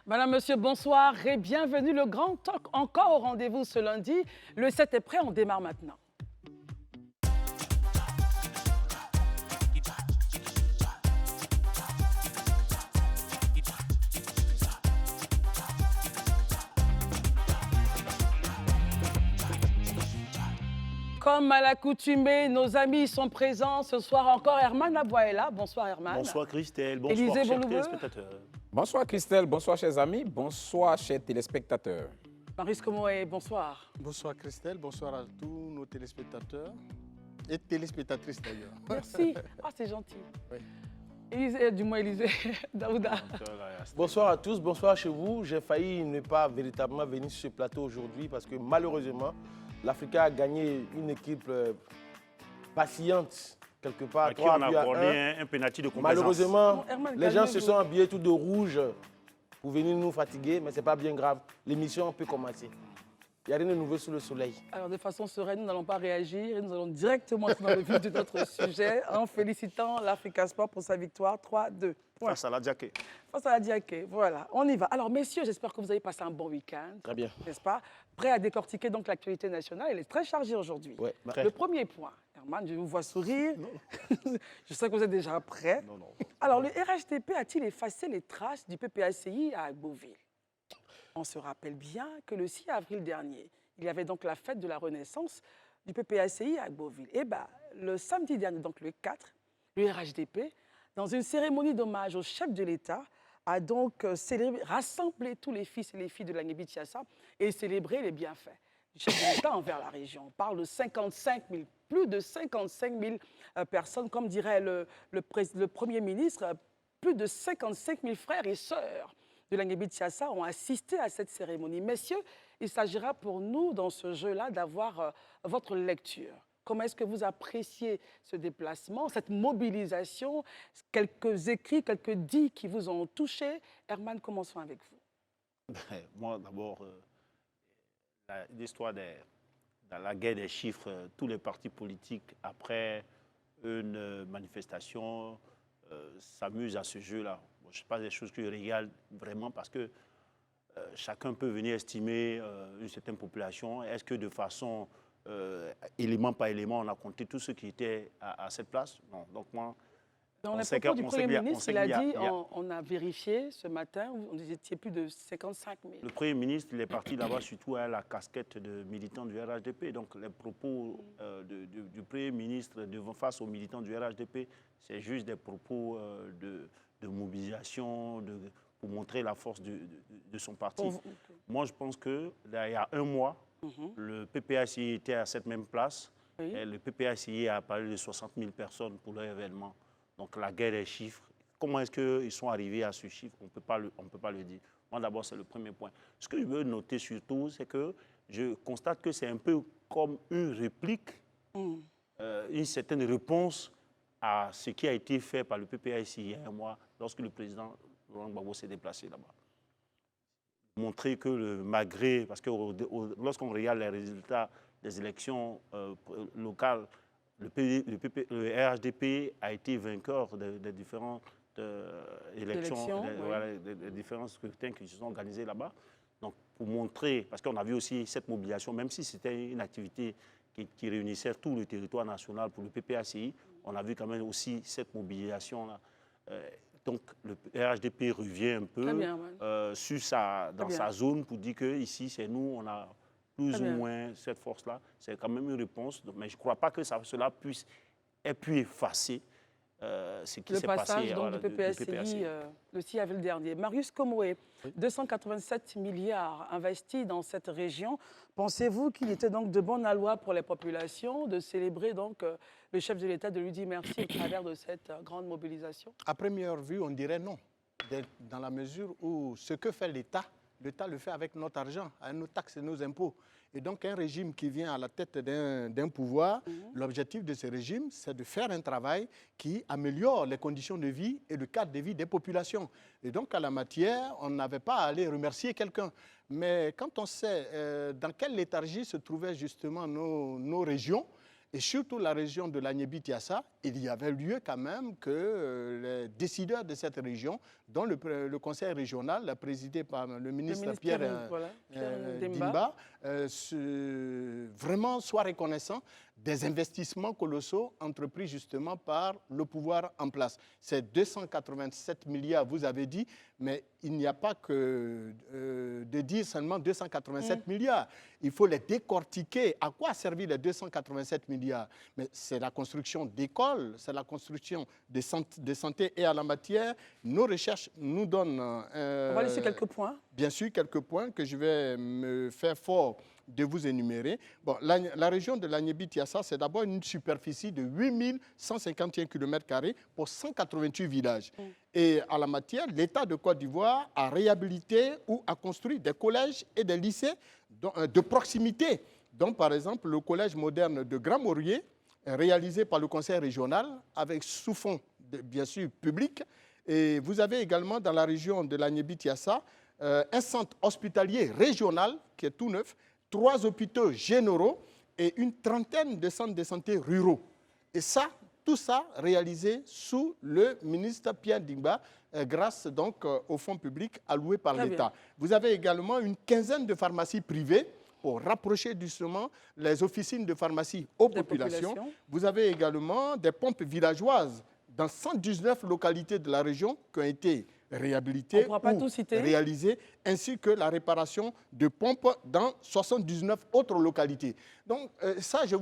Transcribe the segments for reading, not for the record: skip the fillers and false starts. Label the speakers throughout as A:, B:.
A: Madame, Monsieur, bonsoir et bienvenue. Le Grand Talk encore au rendez-vous ce lundi. Le 7 est prêt, on démarre maintenant. Comme à l'accoutumée, nos amis sont présents. Ce soir encore, Herman Aboua est là. Bonsoir Herman.
B: Bonsoir Christelle, bonsoir
A: Élisée
B: chers
A: Boloubeux.
B: téléspectateurs.
C: Bonsoir Christelle, bonsoir chers amis, bonsoir chers téléspectateurs.
A: Marius Komoé, bonsoir.
D: Bonsoir Christelle, bonsoir à tous nos téléspectateurs et téléspectatrices d'ailleurs.
A: Merci. Ah, c'est gentil.
D: Oui.
A: Élisée, du moins Élisée, Daouda.
B: Bonsoir à tous, bonsoir chez vous. J'ai failli ne pas véritablement venir sur ce plateau aujourd'hui parce que malheureusement, l'Africa a gagné une équipe vacillante quelque part.
E: À qui on a accordé un penalty de complaisance.
B: Malheureusement,
A: Bon, Herman,
B: les gens se
A: calmez-vous.
B: sont habillés tout de rouge pour venir nous fatiguer, mais ce n'est pas bien grave. L'émission peut commencer. Il n'y a rien de nouveau sous le soleil.
A: Alors, de façon sereine, nous n'allons pas réagir et nous allons directement entrer dans le vif de notre sujet en félicitant l'Africa Sport pour sa victoire 3-2. Point.
E: Face à la Diaké.
A: Face à la Diaké, voilà, on y va. Alors, messieurs, j'espère que vous avez passé un bon week-end.
B: Très bien.
A: N'est-ce pas? Prêt à décortiquer donc l'actualité nationale. Elle est très chargée aujourd'hui.
B: Ouais,
A: Le premier point, Herman, je vous vois sourire. Je sais que vous êtes déjà prêt.
E: Non, non.
A: Alors, le RHDP a-t-il effacé les traces du PPACI à Beauville? On se rappelle bien que le 6 avril dernier, il y avait donc la fête de la Renaissance du PPACI à Beauville. Et bien, le samedi dernier, donc le 4, le RHDP, dans une cérémonie d'hommage au chef de l'État, a donc rassemblé tous les fils et les filles de l'Angleterre et célébré les bienfaits du chef de l'État envers la région. On parle de 55 000, plus de 55 000 personnes, comme dirait le Premier ministre, plus de 55 000 frères et sœurs de l'Angleterre ont assisté à cette cérémonie. Messieurs, il s'agira pour nous, dans ce jeu-là, d'avoir votre lecture. Comment est-ce que vous appréciez ce déplacement, cette mobilisation, quelques écrits, quelques dits qui vous ont touché? Herman, commençons avec vous.
E: Moi, d'abord, l'histoire dans la guerre des chiffres, tous les partis politiques, après une manifestation, s'amusent à ce jeu-là. Bon, ce n'est pas des choses qui régalent vraiment parce que chacun peut venir estimer une certaine population. Est-ce que de façon élément par élément, on a compté tous ceux qui étaient à cette place? Non. Donc moi,
A: Dans
E: on
A: les
E: sait
A: propos
E: que-
A: du
E: on sait
A: Premier
E: qu'il y a-
A: ministre,
E: on sait
A: il a
E: qu'il y a-
A: dit,
E: il y a-
A: on a vérifié ce matin, vous étiez plus de 55 000.
E: Le Premier ministre, il est parti là-bas surtout à la casquette de militant du RHDP. Donc les propos du Premier ministre face aux militants du RHDP, c'est juste des propos de mobilisation, pour montrer la force de son parti.
A: Pour vous-
E: Moi, je pense que là, il y a un mois, le PPACI était à cette même place.
A: Oui.
E: Et le PPACI a parlé de 60 000 personnes pour leur événement. Donc la guerre des chiffres, comment est-ce qu'ils sont arrivés à ce chiffre? On ne peut pas le dire. Moi, d'abord, c'est le premier point. Ce que je veux noter surtout, c'est que je constate que c'est un peu comme une réplique, une certaine réponse à ce qui a été fait par le PPACI il y a un mois, lorsque le président Laurent Gbagbo s'est déplacé là-bas. Montrer que malgré, parce que lorsqu'on regarde les résultats des élections locales, le RHDP a été vainqueur des différentes élections, des différents scrutins qui se sont organisés là-bas. Donc, pour montrer, parce qu'on a vu aussi cette mobilisation, même si c'était une activité qui réunissait tout le territoire national pour le PPACI, on a vu quand même aussi cette mobilisation-là. Donc, le RHDP revient un peu
A: Très bien, ouais.
E: dans sa zone pour dire qu'ici, c'est nous, on a plus
A: Très
E: ou
A: bien.
E: moins cette force-là. C'est quand même une réponse, mais je ne crois pas que cela ait pu effacer ce qui
A: Le
E: s'est
A: passage
E: passé
A: donc,
E: voilà,
A: du PPACI le 6 avril dernier. Marius Komoé, 287 milliards investis dans cette région. Pensez-vous qu'il était donc de bon aloi pour les populations de célébrer donc le chef de l'État, de lui dire merci au travers de cette grande mobilisation?
D: À première vue, on dirait non, dans la mesure où ce que fait l'État le fait avec notre argent, avec nos taxes et nos impôts. Et donc un régime qui vient à la tête d'un pouvoir, l'objectif de ce régime, c'est de faire un travail qui améliore les conditions de vie et le cadre de vie des populations. Et donc à la matière, on n'avait pas à aller remercier quelqu'un. Mais quand on sait dans quelle léthargie se trouvaient justement nos régions, et surtout la région de l'Agnébi-Tiassa, il y avait lieu quand même que les décideurs de cette région, dont le conseil régional, présidé par le ministre Pierre Dimba, vraiment soient reconnaissants des investissements colossaux entrepris justement par le pouvoir en place. C'est 287 milliards, vous avez dit, mais il n'y a pas que de dire seulement 287 milliards. Il faut les décortiquer. À quoi a servi les 287 milliards? Mais c'est la construction d'écoles, c'est la construction de santé et à la matière. Nos recherches nous donnent...
A: On va laisser quelques points.
D: Bien sûr, quelques points que je vais me faire fort de vous énumérer. Bon, la région de l'Agnébi-Tiassa, c'est d'abord une superficie de 8151 km² pour 188 villages. Et à la matière, l'État de Côte d'Ivoire a réhabilité ou a construit des collèges et des lycées de proximité. Donc, par exemple, le collège moderne de Grand-Maurier, réalisé par le conseil régional, avec sous-fonds, bien sûr, public. Et vous avez également dans la région de l'Agnébi-Tiassa un centre hospitalier régional qui est tout neuf, 3 hôpitaux généraux et une trentaine de centres de santé ruraux. Et ça, tout ça réalisé sous le ministre Pierre Dimba, grâce donc aux fonds publics alloués par l'État. Vous avez également une quinzaine de pharmacies privées pour rapprocher justement les officines de pharmacie aux populations. Vous avez également des pompes villageoises dans 119 localités de la région qui ont été réhabilitées ou réalisées, ainsi que la réparation de pompes dans 79 autres localités. Donc ça, je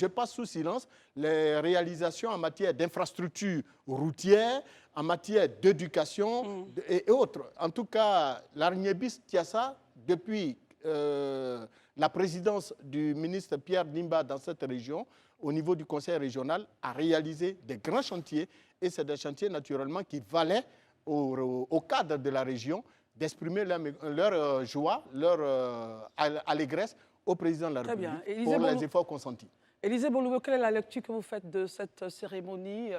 D: passe sous silence les réalisations en matière d'infrastructures routières, en matière d'éducation et autres. En tout cas, l'Agnébi-Tiassa, depuis la présidence du ministre Pierre Dimba dans cette région, au niveau du conseil régional, a réalisé des grands chantiers. Et c'est des chantiers, naturellement, qui valaient au cadre de la région d'exprimer leur joie, leur allégresse au président de la République pour les efforts consentis.
A: Élisée Boloubo, quelle est la lecture que vous faites de cette cérémonie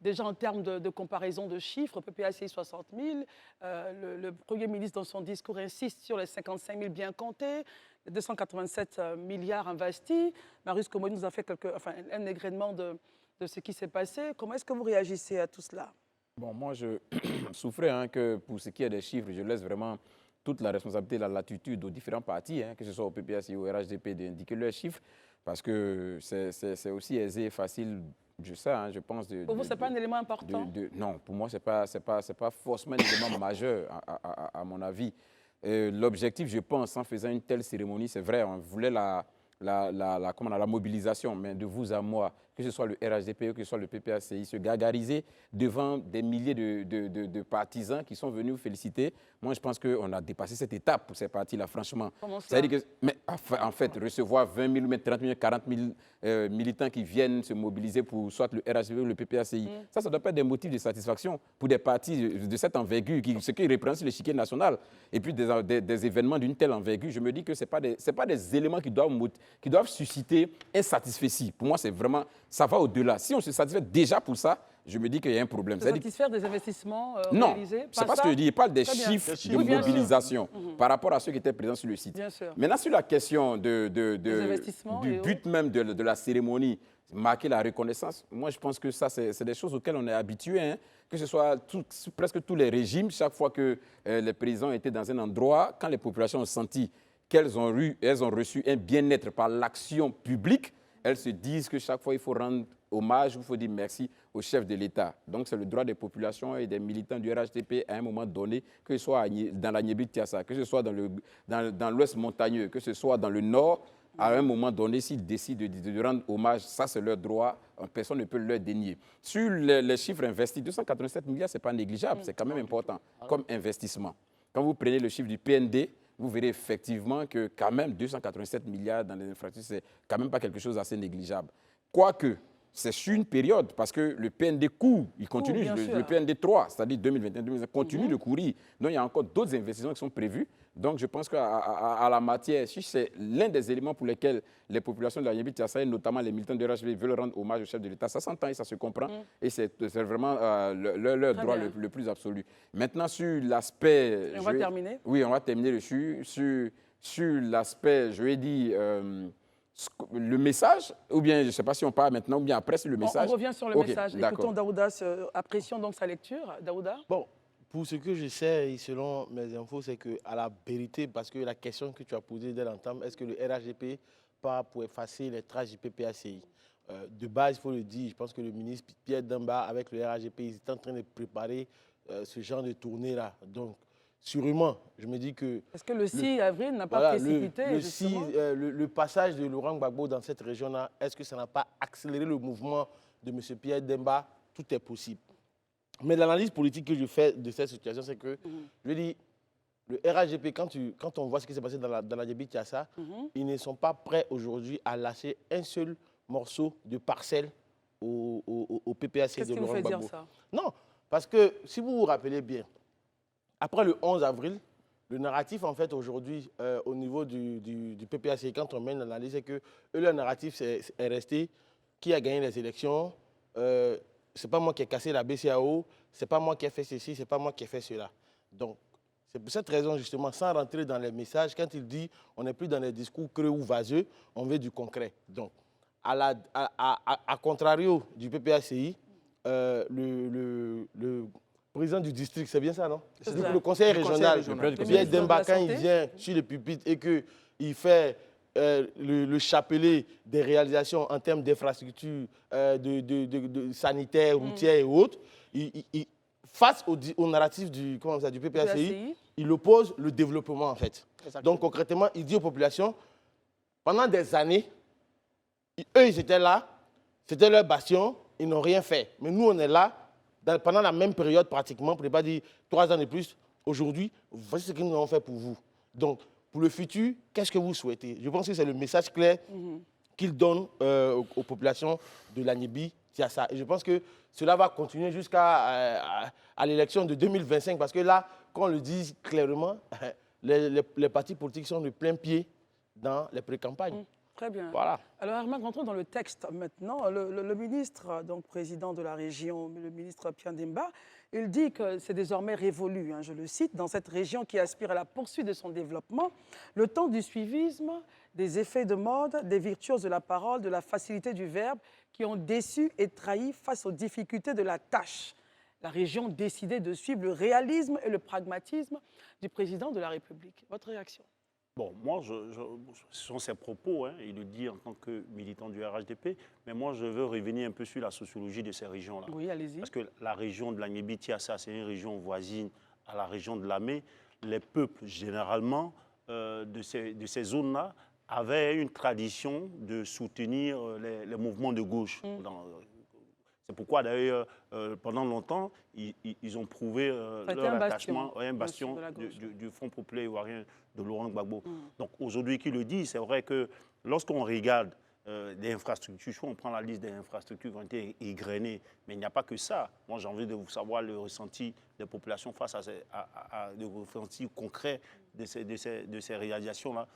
A: déjà en termes de comparaison de chiffres, PPACI 60 000, le Premier ministre dans son discours insiste sur les 55 000 bien comptés, les 287 milliards investis. Marius Komoni nous a fait un égrenement de ce qui s'est passé. Comment est-ce que vous réagissez à tout cela?
C: Bon, moi, je souffrais que pour ce qui est des chiffres, je laisse vraiment toute la responsabilité, la latitude aux différents partis, que ce soit au PPACI ou au RHDP, d'indiquer leurs chiffres, parce que c'est aussi aisé et facile. Je sais, je pense...
A: Pour vous, ce n'est pas un élément important?
C: Non, pour moi, ce n'est pas forcément un élément majeur, à mon avis. L'objectif, je pense, en faisant une telle cérémonie, c'est vrai, on voulait la mobilisation, mais de vous à moi, que ce soit le RHDP ou que ce soit le PPACI, se gargariser devant des milliers de partisans qui sont venus vous féliciter. Moi, je pense qu'on a dépassé cette étape pour ces partis-là, franchement.
A: Comment ça?
C: Mais en fait, recevoir 20 000, 30 000, 40 000 militants qui viennent se mobiliser pour soit le RHDP ou le PPACI, ça ne doit pas être des motifs de satisfaction pour des partis de cette envergure, ce qui représente l'échiquier national, et puis des événements d'une telle envergure. Je me dis que ce n'est pas des éléments qui doivent susciter un satisfecit. Pour moi, c'est vraiment, ça va au-delà. Si on se satisfait déjà pour ça, je me dis qu'il y a un problème.
A: Se satisfaire des investissements réalisés?
C: Non, ce n'est pas ce que je dis. Il parle des chiffres de mobilisation par rapport à ceux qui étaient présents sur le site.
A: Bien sûr.
C: Maintenant, sur la question du but même de la cérémonie, marquer la reconnaissance, moi, je pense que ça, c'est des choses auxquelles on est habitué, que ce soit presque tous les régimes, chaque fois que les présidents étaient dans un endroit, quand les populations ont senti qu'elles ont reçu un bien-être par l'action publique, elles se disent que chaque fois, il faut rendre hommage, il faut dire merci au chef de l'État. Donc, c'est le droit des populations et des militants du RHDP à un moment donné, que ce soit dans l'Agnébi-Tiassa, que ce soit dans l'ouest montagneux, que ce soit dans le nord, à un moment donné, s'ils décident de rendre hommage, ça, c'est leur droit. Personne ne peut leur dénier. Sur les chiffres investis, 287 milliards, ce n'est pas négligeable, c'est quand même important comme investissement. Quand vous prenez le chiffre du PND, vous verrez effectivement que quand même 287 milliards dans les infrastructures, c'est quand même pas quelque chose d'assez négligeable. Quoique, c'est sur une période, parce que le PND court, il continue, le PND 3, c'est-à-dire 2021-2025, continue de courir. Donc, il y a encore d'autres investissements qui sont prévus. Donc, je pense qu'à la matière, si c'est l'un des éléments pour lesquels les populations de l'Agnébi-Tiassa, notamment les militants de RHDP, veulent rendre hommage au chef de l'État, ça s'entend et ça se comprend. Et c'est vraiment leur droit le plus absolu. Maintenant, sur l'aspect...
A: On va terminer.
C: Oui, on va terminer dessus. Sur l'aspect, je vais dire, le message, ou bien, je ne sais pas si on parle maintenant, ou bien après, c'est le message.
A: On revient sur le message. Écoutons Daouda, apprécions donc sa lecture. Daouda.
B: Bon, pour ce que je sais, et selon mes infos, c'est qu'à la vérité, parce que la question que tu as posée dès l'entame, est-ce que le RHDP part pour effacer les traces du PPACI? De base, il faut le dire, je pense que le ministre Pierre Demba, avec le RHDP, ils étaient en train de préparer ce genre de tournée-là. Donc, sûrement, je me dis que...
A: Est-ce que le 6 avril n'a pas précipité
B: le passage de Laurent Gbagbo dans cette région-là, est-ce que ça n'a pas accéléré le mouvement de M. Pierre Demba? Tout est possible. Mais l'analyse politique que je fais de cette situation, c'est que, je dis, le RHDP, quand on voit ce qui s'est passé dans la Djebi-Tiassa, ils ne sont pas prêts aujourd'hui à lâcher un seul morceau de parcelle au PPAC de Laurent Gbagbo. Qu'est-ce qui vous fait dire ça? Non, parce que si vous vous rappelez bien, après le 11 avril, le narratif, en fait, aujourd'hui, au niveau du PPAC, quand on mène l'analyse, c'est que le narratif est resté qui a gagné les élections. C'est pas moi qui ai cassé la BCAO, c'est pas moi qui ai fait ceci, c'est pas moi qui ai fait cela. Donc, c'est pour cette raison, justement, sans rentrer dans les messages, quand il dit on n'est plus dans les discours creux ou vaseux, on veut du concret. Donc, à contrario du PPACI, le président du district, c'est bien ça, non? C'est le conseil régional, Pierre Demba, quand il vient sur le pupitre et qu'il fait le chapelet des réalisations en termes d'infrastructures sanitaires, routières et autres, face au narratif du PPACI, il oppose le développement, en fait. Donc, concrètement, il dit aux populations, pendant des années, eux, ils étaient là, c'était leur bastion, ils n'ont rien fait. Mais nous, on est là, pendant la même période pratiquement, pour ne pas dire 3 ans de plus, aujourd'hui, voici ce que nous avons fait pour vous. Donc, pour le futur, qu'est-ce que vous souhaitez? Je pense que c'est le message clair qu'il donne aux populations de la Djebi-Tiassa. Et je pense que cela va continuer jusqu'à l'élection de 2025, parce que là, qu'on le dise clairement, les partis politiques sont de plein pied dans les pré-campagnes.
A: Très bien.
B: Voilà.
A: Alors, Herman, rentrons dans le texte maintenant. Le ministre, donc président de la région, le ministre Pierre Demba, il dit que c'est désormais révolu, hein, je le cite, dans cette région qui aspire à la poursuite de son développement, le temps du suivisme, des effets de mode, des virtuoses de la parole, de la facilité du verbe, qui ont déçu et trahi face aux difficultés de la tâche. La région décidait de suivre le réalisme et le pragmatisme du président de la République. Votre réaction?
E: Bon, moi, ce sont ses propos, hein, il le dit en tant que militant du RHDP, mais moi, je veux revenir un peu sur la sociologie de ces régions-là.
A: Oui, allez-y.
E: Parce que la région de la Djebi-Tiassa, c'est une région voisine à la région de Lamé. Les peuples, généralement, de ces zones-là, avaient une tradition de soutenir les mouvements de gauche. C'est pourquoi, d'ailleurs, pendant longtemps, ils ont prouvé leur attachement à un bastion du Front populaire ivoirien de Laurent Gbagbo. Donc aujourd'hui, qui le dit, c'est vrai que lorsqu'on regarde des infrastructures, on prend la liste des infrastructures qui ont été égrenées, mais il n'y a pas que ça. Moi, j'ai envie de vous savoir le ressenti des populations face à le ressenti concret de ces réalisations-là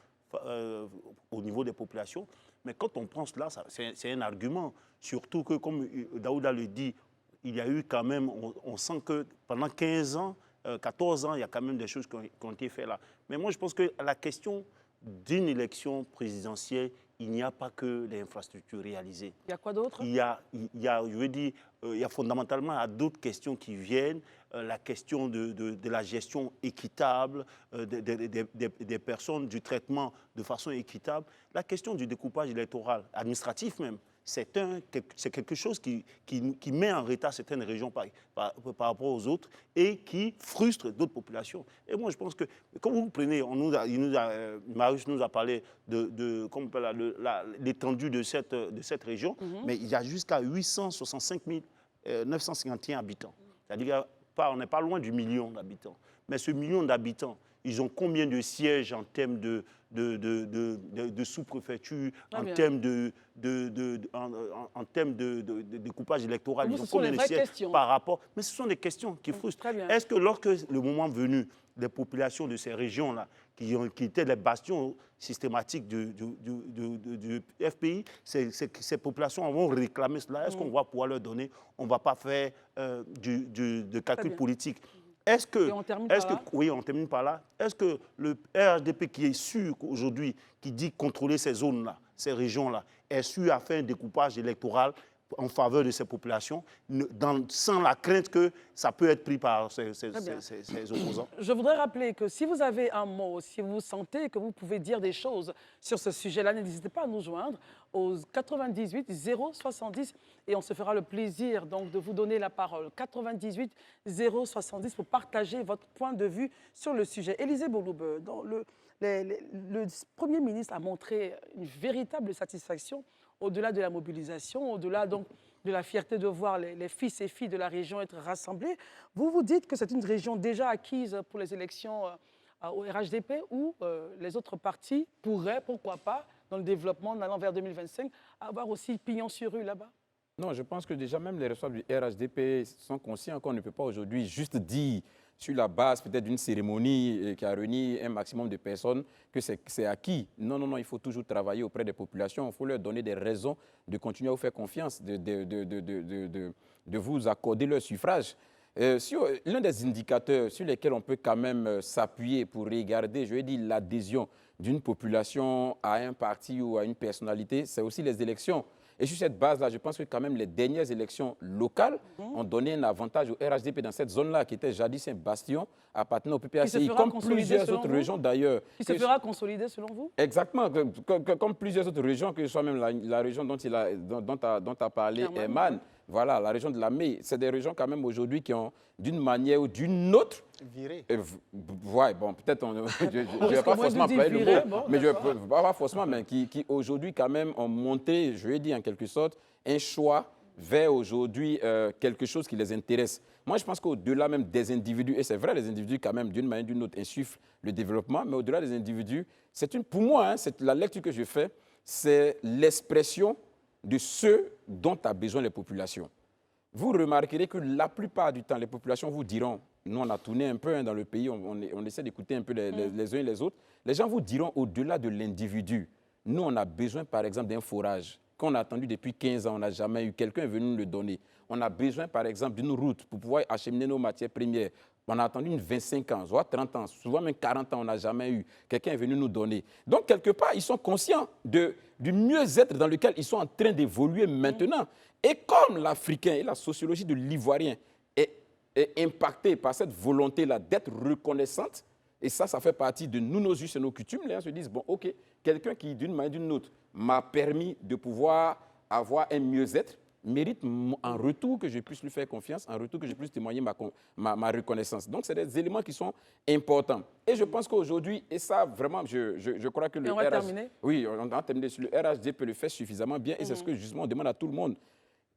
E: au niveau des populations. Mais quand on pense là, c'est un argument. Surtout que, comme Daouda le dit, il y a eu quand même, on sent que pendant 15 ans, 14 ans, il y a quand même des choses qui ont été faites là. Mais moi, je pense que la question d'une élection présidentielle, il n'y a pas que les infrastructures réalisées.
A: Il y a quoi d'autre?
E: Il y a, je veux dire, il y a fondamentalement d'autres questions qui viennent. La question de la gestion équitable des personnes, du traitement de façon équitable. La question du découpage électoral, administratif même. C'est quelque chose qui met en retard certaines régions par rapport aux autres et qui frustre d'autres populations. Et moi, je pense que, comme vous prenez, Marius nous a parlé de l'étendue de cette région, mais il y a jusqu'à 865 951 habitants. C'est-à-dire qu'on n'est pas loin du million d'habitants. Mais ce million d'habitants, ils ont combien de sièges en termes de sous-préfecture, en termes de découpage électoral, ils ont combien de sièges par rapport. Mais ce sont des questions qui frustrent. Est-ce que lorsque le moment venu, les populations de ces régions-là, qui étaient les bastions systématiques du FPI, ces populations vont réclamer cela. Est-ce qu'on va pouvoir leur donner? On ne va pas faire de calcul politique. Oui, on termine par là. Est-ce que le RHDP qui est sûr aujourd'hui, qui dit contrôler ces zones-là, ces régions-là, ait su à faire un découpage électoral en faveur de ces populations, sans la crainte que ça peut être pris par ces opposants.
A: Je voudrais rappeler que si vous avez un mot, si vous sentez que vous pouvez dire des choses sur ce sujet-là, n'hésitez pas à nous joindre au 98 070 et on se fera le plaisir donc de vous donner la parole. 98 070 pour partager votre point de vue sur le sujet. Élisée Bouloube, le Premier ministre a montré une véritable satisfaction au-delà de la mobilisation, au-delà donc de la fierté de voir les fils et filles de la région être rassemblés. Vous vous dites que c'est une région déjà acquise pour les élections au RHDP où les autres partis pourraient, pourquoi pas, dans le développement en allant vers 2025, avoir aussi pignon sur rue là-bas?
C: Non, je pense que déjà même les responsables du RHDP sont conscients qu'on ne peut pas aujourd'hui juste dire sur la base peut-être d'une cérémonie qui a réuni un maximum de personnes, que c'est acquis. Non, non, non, il faut toujours travailler auprès des populations. Il faut leur donner des raisons de continuer à vous faire confiance, de vous accorder leur suffrage. L'un des indicateurs sur lesquels on peut quand même s'appuyer pour regarder, je vais dire, l'adhésion d'une population à un parti ou à une personnalité, c'est aussi les élections. Et sur cette base-là, je pense que quand même les dernières élections locales ont donné un avantage au RHDP dans cette zone-là, qui était jadis un bastion appartenant au PPACI, comme plusieurs autres régions d'ailleurs.
A: Qui se fera consolider selon vous?
C: Exactement, comme plusieurs autres régions, que ce soit même la région dont a parlé Herman, voilà, la région de la Mai, c'est des régions quand même aujourd'hui qui ont, d'une manière ou d'une autre,
D: viré.
C: Ouais, bon, peut-être, je ne vais pas forcément employer le mot,
A: bon,
C: mais je pas forcément, mais qui aujourd'hui quand même ont monté, je vais dire en quelque sorte, un choix vers aujourd'hui quelque chose qui les intéresse. Moi, je pense qu'au-delà même des individus, et c'est vrai, les individus quand même, d'une manière ou d'une autre, insufflent le développement, mais au-delà des individus, pour moi, c'est la lecture que je fais, c'est l'expression de ce dont a besoin les populations. Vous remarquerez que la plupart du temps, les populations vous diront, nous on a tourné un peu dans le pays, on essaie d'écouter un peu les uns et les autres, les gens vous diront au-delà de l'individu, nous on a besoin par exemple d'un forage qu'on a attendu depuis 15 ans, on n'a jamais eu, quelqu'un est venu nous le donner. On a besoin par exemple d'une route pour pouvoir acheminer nos matières premières. On a attendu 25 ans, soit 30 ans, souvent même 40 ans, on n'a jamais eu. Quelqu'un est venu nous donner. Donc, quelque part, ils sont conscients du mieux-être dans lequel ils sont en train d'évoluer maintenant. Et comme l'Africain et la sociologie de l'Ivoirien est impactée par cette volonté-là d'être reconnaissante, et ça fait partie de nous, nos us et nos coutumes, les gens se disent, bon, OK, quelqu'un qui, d'une manière ou d'une autre, m'a permis de pouvoir avoir un mieux-être, mérite en retour que je puisse lui faire confiance, en retour que je puisse témoigner ma reconnaissance. Donc, c'est des éléments qui sont importants. Et je pense qu'aujourd'hui, et ça, vraiment, je crois que le
A: RH... terminer.
C: Oui, on va terminer. Le RHD peut le faire suffisamment bien et c'est ce que, justement, on demande à tout le monde.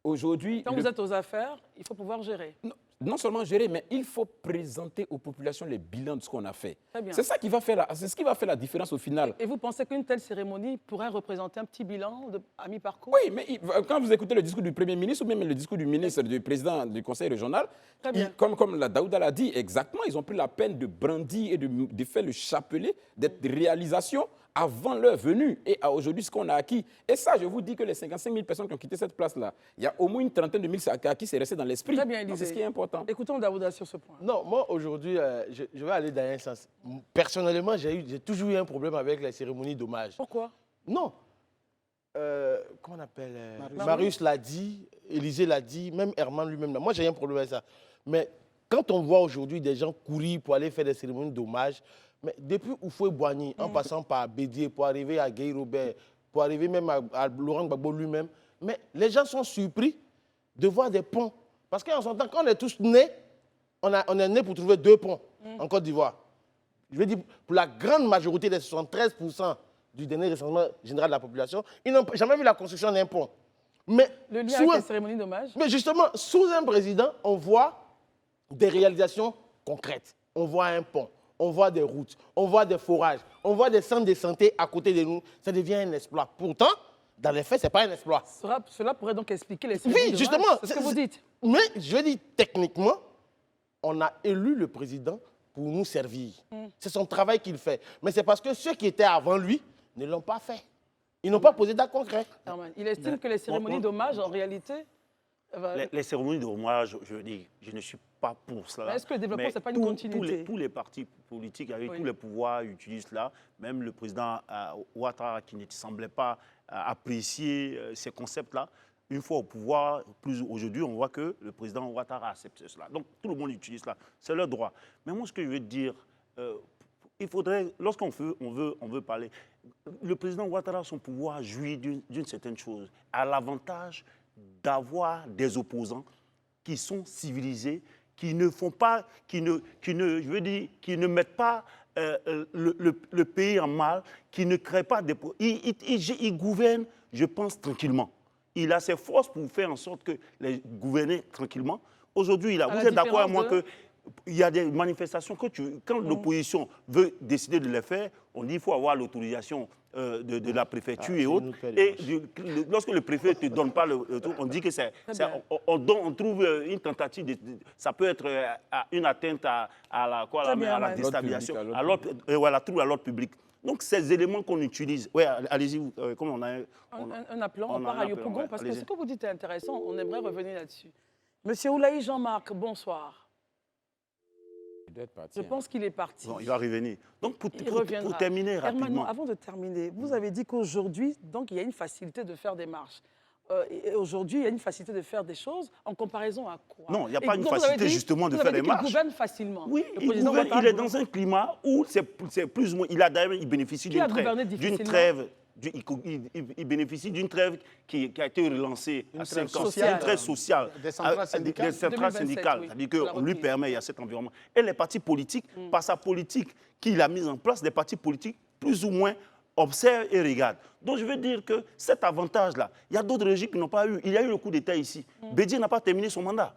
C: Aujourd'hui...
A: Quand vous êtes aux affaires, il faut pouvoir gérer.
C: Non seulement gérer, mais il faut présenter aux populations les bilans de ce qu'on a fait. C'est ça qui va faire c'est ce qui va faire la différence au final.
A: Et vous pensez qu'une telle cérémonie pourrait représenter un petit bilan à mi-parcours?
C: Oui, mais quand vous écoutez le discours du Premier ministre ou même le discours du ministre, du président du Conseil régional, comme Daouda l'a dit, exactement, ils ont pris la peine de brandir et de faire le chapelet des réalisations avant leur venue et à aujourd'hui ce qu'on a acquis. Et ça, je vous dis que les 55 000 personnes qui ont quitté cette place-là, il y a au moins une trentaine de mille à qui c'est resté dans l'esprit.
A: Très bien, Élisée.
C: C'est ce qui est important.
A: Écoutons Daouda sur ce point.
B: Non, moi aujourd'hui, je vais aller dans un sens. Personnellement, j'ai toujours eu un problème avec les cérémonies d'hommage.
A: Pourquoi?
B: Non. Comment on appelle Marius l'a dit, Élisée l'a dit, même Herman lui-même. Moi, j'ai un problème avec ça. Mais quand on voit aujourd'hui des gens courir pour aller faire des cérémonies d'hommage, mais depuis Houphouët-Boigny, en passant par Bédié, pour arriver à Guy Robert, pour arriver même à Laurent Gbagbo lui-même, mais les gens sont surpris de voir des ponts. Parce qu'en son temps, quand on est tous nés, on est nés pour trouver 2 ponts en Côte d'Ivoire. Je veux dire, pour la grande majorité des 73% du dernier recensement général de la population, ils n'ont jamais vu la construction d'un pont. Mais
A: le lien avec les cérémonies d'hommage?
B: Mais justement, sous un président, on voit des réalisations concrètes. On voit un pont. On voit des routes, on voit des forages, on voit des centres de santé à côté de nous. Ça devient un exploit. Pourtant, dans les faits, ce n'est pas un exploit.
A: Cela pourrait donc expliquer les cérémonies.
B: Oui, justement.
A: C'est ce que vous dites.
B: Mais je veux dire, techniquement, on a élu le président pour nous servir. C'est son travail qu'il fait. Mais c'est parce que ceux qui étaient avant lui ne l'ont pas fait. Ils n'ont pas posé d'acte concret.
A: Il estime que les cérémonies d'hommage, en réalité...
E: Les cérémonies d'hommage, je veux dire, je ne suis pas pour cela.
A: Est-ce que le développement, ce n'est pas une continuité?
E: Tous les partis politiques, avec tous les pouvoirs, utilisent cela. Même le président Ouattara, qui ne semblait pas apprécier ces concepts-là. Une fois au pouvoir, aujourd'hui, on voit que le président Ouattara a accepté cela. Donc, tout le monde utilise cela. C'est leur droit. Mais moi, ce que je veux dire, il faudrait, lorsqu'on veut parler, le président Ouattara, son pouvoir jouit d'une certaine chose, a l'avantage d'avoir des opposants qui sont civilisés, qui ne font pas, qui ne mettent pas le pays en mal, qui ne créent pas des... Il gouverne, je pense, tranquillement. Il a ses forces pour faire en sorte que les gouverner tranquillement. Aujourd'hui, vous êtes d'accord avec moi qu'il y a des manifestations que quand l'opposition veut décider de les faire, on dit qu'il faut avoir l'autorisation de la préfecture et autres. Et lorsque le préfet ne te donne pas le truc, on dit que on trouve une tentative, ça peut être une atteinte à la déstabilisation, à l'ordre public. Donc, ces éléments qu'on utilise, oui, allez-y, comme on a...
A: Un appelant, on part à Yopougon, parce que ce que vous dites est intéressant, on aimerait revenir là-dessus. Monsieur Oulaï Jean-Marc, bonsoir. Je pense qu'il est parti.
E: Bon, il va revenir. Donc, pour terminer rapidement...
A: Herman, avant de terminer, vous avez dit qu'aujourd'hui, il y a une facilité de faire des marches. Aujourd'hui, il y a une facilité de faire des choses en comparaison à quoi?
E: Non, il n'y a pas une facilité justement de faire des marches.
A: Il gouverne facilement.
E: Oui, il est dans un climat où c'est plus ou moins... Il bénéficie d'une trêve. Il bénéficie d'une trêve qui a été relancée à 5 ans. C'est une trêve sociale.
D: Des centrales syndicales.
E: Des centrales syndicales. C'est-à-dire qu'on lui permet, il y a cet environnement. Et les partis politiques, par sa politique qu'il a mise en place, des partis politiques plus ou moins observe et regarde. Donc je veux dire que cet avantage-là, il y a d'autres régimes qui n'ont pas eu. Il y a eu le coup d'État ici. Bédié n'a pas terminé son mandat.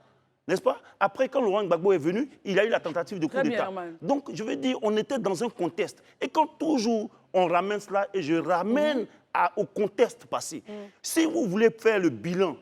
E: N'est-ce pas? Après, quand Laurent Gbagbo est venu, il a eu la tentative de coup d'État. Donc je veux dire, on était dans un contexte. Et quand toujours on ramène cela, et je ramène au contexte passé. Si vous voulez faire le bilan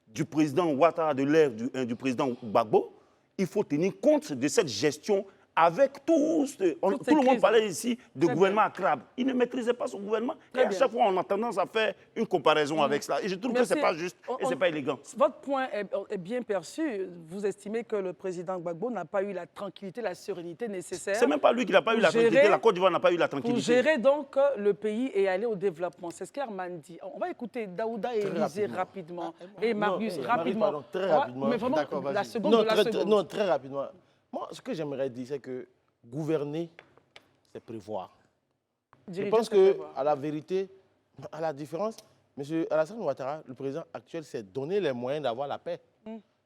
E: du président Ouattara, de l'ère du président Gbagbo, il faut tenir compte de cette gestion avec tous, tout le monde parlait ici de gouvernement à crabe. Il ne maîtrisait pas son gouvernement. Et à chaque fois, on a tendance à faire une comparaison avec cela. Et je trouve que ce n'est pas juste et ce n'est pas élégant.
A: Votre point est bien perçu. Vous estimez que le président Gbagbo n'a pas eu la tranquillité, la sérénité nécessaire.
E: Ce n'est même pas lui qui n'a pas eu la tranquillité. La Côte d'Ivoire n'a pas eu la tranquillité.
A: Pour gérer donc le pays et aller au développement. C'est ce qu'Herman dit. On va écouter Daouda et Élisée rapidement. Et Marius, rapidement.
B: Très rapidement.
A: Mais vraiment, la seconde de la seconde.
B: Non, très rapidement. Moi, ce que j'aimerais dire, c'est que gouverner, c'est prévoir. Je pense qu'à la vérité, à la différence, M. Alassane Ouattara, le président actuel, s'est donné les moyens d'avoir la paix.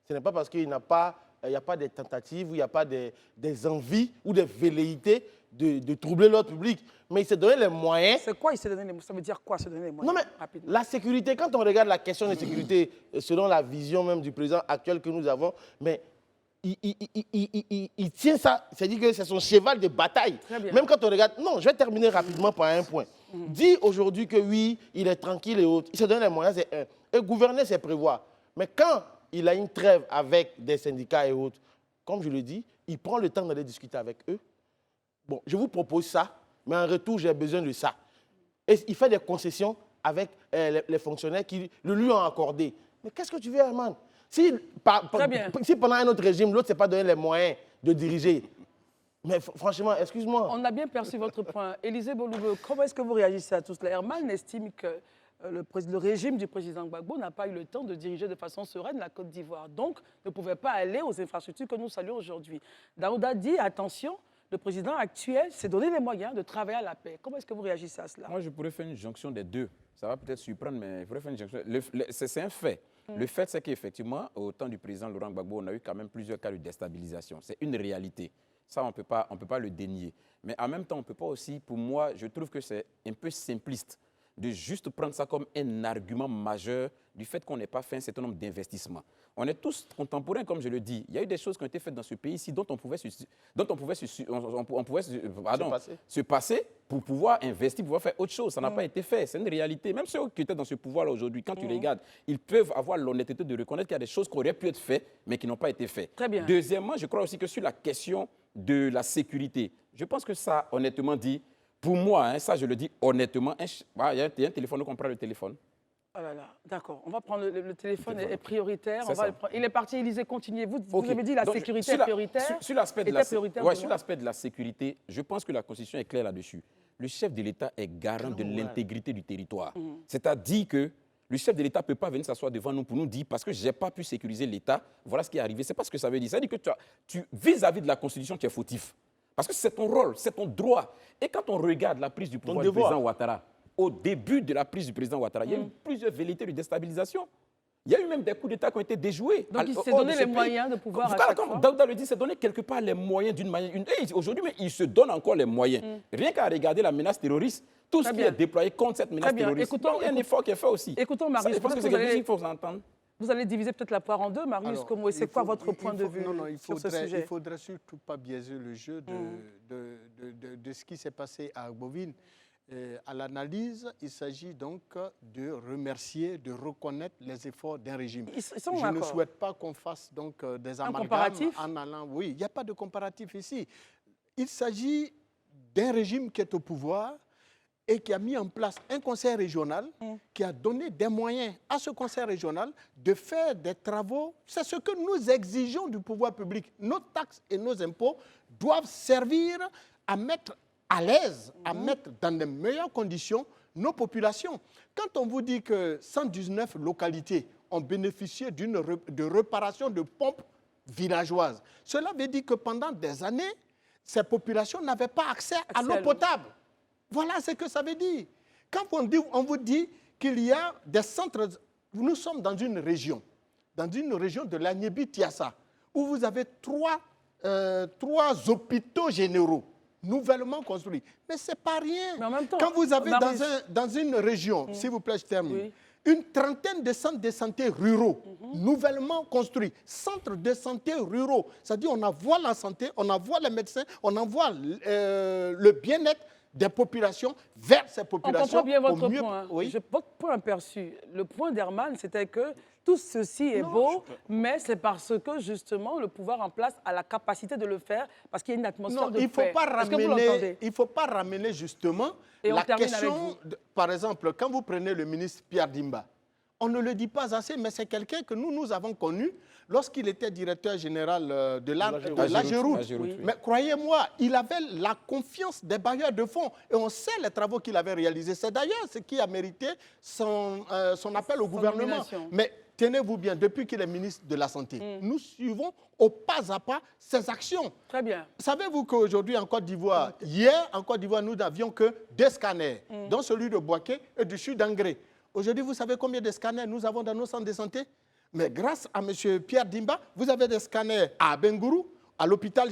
B: Ce n'est pas parce qu'il n'y a pas des tentatives, ou il n'y a pas des envies ou des velléités de troubler l'ordre public. Mais il s'est donné les moyens.
A: C'est quoi il s'est donné les moyens? Ça veut dire quoi se donner les moyens?
B: Non, mais rapidement. La sécurité, quand on regarde la question de sécurité, selon la vision même du président actuel que nous avons, mais il tient ça, c'est-à-dire que c'est son cheval de bataille. Même quand on regarde... Non, je vais terminer rapidement par un point. Dit aujourd'hui que oui, il est tranquille et autres, il se donne les moyens, c'est un. Et gouverner, c'est prévoir. Mais quand il a une trêve avec des syndicats et autres, comme je le dis, il prend le temps d'aller discuter avec eux. Bon, je vous propose ça, mais en retour, j'ai besoin de ça. Et il fait des concessions avec les fonctionnaires qui le lui ont accordé. Mais qu'est-ce que tu veux, Herman? Si pendant un autre régime, l'autre ne s'est pas donné les moyens de diriger, mais franchement, excuse-moi.
A: On a bien perçu votre point. Élisée Boloubeu, comment est-ce que vous réagissez à tout cela? Herman estime que le régime du président Gbagbo n'a pas eu le temps de diriger de façon sereine la Côte d'Ivoire. Donc, ne pouvait pas aller aux infrastructures que nous saluons aujourd'hui. Daouda dit, attention, le président actuel s'est donné les moyens de travailler à la paix. Comment est-ce que vous réagissez à cela?
C: Moi, je pourrais faire une jonction des deux. Ça va peut-être surprendre, mais je pourrais faire une jonction. C'est un fait. Le fait, c'est qu'effectivement, au temps du président Laurent Gbagbo, on a eu quand même plusieurs cas de déstabilisation. C'est une réalité. Ça, on ne peut pas le dénier. Mais en même temps, on ne peut pas aussi, pour moi, je trouve que c'est un peu simpliste de juste prendre ça comme un argument majeur du fait qu'on n'ait pas fait un certain nombre d'investissements. On est tous contemporains, comme je le dis. Il y a eu des choses qui ont été faites dans ce pays-ci dont on pouvait se passer pour pouvoir investir, pouvoir faire autre chose. Ça n'a pas été fait. C'est une réalité. Même ceux qui étaient dans ce pouvoir-là aujourd'hui, quand tu regardes, ils peuvent avoir l'honnêteté de reconnaître qu'il y a des choses qui auraient pu être faites, mais qui n'ont pas été faites.
A: Très bien.
C: Deuxièmement, je crois aussi que sur la question de la sécurité, je pense que ça, honnêtement dit, pour moi, hein, ça je le dis honnêtement, il y a un téléphone, donc on prend le téléphone.
A: Oh là là, d'accord. On va prendre le téléphone est prioritaire. Il est parti, Élisée, continuez. Vous avez dit la sécurité est prioritaire.
C: Sur l'aspect de la sécurité, je pense que la Constitution est claire là-dessus. le chef de l'État est garant de l'intégrité du territoire. C'est-à-dire que le chef de l'État ne peut pas venir s'asseoir devant nous pour nous dire parce que je n'ai pas pu sécuriser l'État, voilà ce qui est arrivé. Ce n'est pas ce que ça veut dire. Ça veut dire que vis-à-vis de la Constitution, tu es fautif. Parce que c'est ton rôle, c'est ton droit. Et quand on regarde la prise du pouvoir du président Ouattara, au début de la prise du président Ouattara, il y a eu plusieurs velléités de déstabilisation. Il y a eu même des coups d'État qui ont été déjoués.
A: Donc il s'est donné les moyens de pouvoir...
C: Comme Daouda le dit, il s'est donné quelque part les moyens d'une manière... Aujourd'hui, il se donne encore les moyens. Rien qu'à regarder la menace terroriste, tout ce qui est déployé contre cette menace terroriste, il y a un effort qui est fait aussi.
A: Écoutons Marius,
C: je pense que c'est quelque chose qu'il faut entendre.
A: Vous allez diviser peut-être la poire en deux, Marius. C'est quoi votre point de vue sur ce sujet?
D: Il ne faudrait surtout pas biaiser le jeu de ce qui s'est passé à Agboville. À l'analyse, il s'agit donc de remercier, de reconnaître les efforts d'un régime. Je ne souhaite pas qu'on fasse donc des amalgames en allant... Oui, il n'y a pas de comparatif ici. Il s'agit d'un régime qui est au pouvoir et qui a mis en place un conseil régional qui a donné des moyens à ce conseil régional de faire des travaux. C'est ce que nous exigeons du pouvoir public. Nos taxes et nos impôts doivent servir à mettre à l'aise, à mettre dans de meilleures conditions nos populations. Quand on vous dit que 119 localités ont bénéficié de réparation de pompes villageoises, cela veut dire que pendant des années, ces populations n'avaient pas accès à l'eau potable. Voilà ce que ça veut dire. Quand on vous dit qu'il y a des centres... Nous sommes dans une région de l'Agnébi-Tiassa, où vous avez trois hôpitaux généraux nouvellement construits. Mais ce n'est pas rien.
A: Mais en même temps,
D: quand vous avez dans une région, s'il vous plaît, je termine, une trentaine de centres de santé ruraux, nouvellement construits, centres de santé ruraux, c'est-à-dire on envoie la santé, on envoie les médecins, on envoie le bien-être des populations vers ces populations.
A: On comprend bien votre point. Oui. Votre point perçu. Le point d'Herman, c'était que tout ceci est beau, mais c'est parce que justement le pouvoir en place a la capacité de le faire, parce qu'il y a une atmosphère de paix.
D: Il ne faut pas ramener justement la question, par exemple, quand vous prenez le ministre Pierre Dimba, on ne le dit pas assez, mais c'est quelqu'un que nous avons connu lorsqu'il était directeur général de l'AGEROUTE. Oui. Mais croyez-moi, il avait la confiance des bailleurs de fonds. Et on sait les travaux qu'il avait réalisés. C'est d'ailleurs ce qui a mérité son appel au gouvernement. Mais tenez-vous bien, depuis qu'il est ministre de la Santé, nous suivons au pas à pas ses actions.
A: Très bien.
D: Savez-vous qu'aujourd'hui en Côte d'Ivoire, hier en Côte d'Ivoire, nous n'avions que 2 scanners, dont celui de Boaké et du Sud d'Angré. Aujourd'hui, vous savez combien de scanners nous avons dans nos centres de santé? Mais grâce à M. Pierre Dimba, vous avez des scanners à Bengourou, à l'hôpital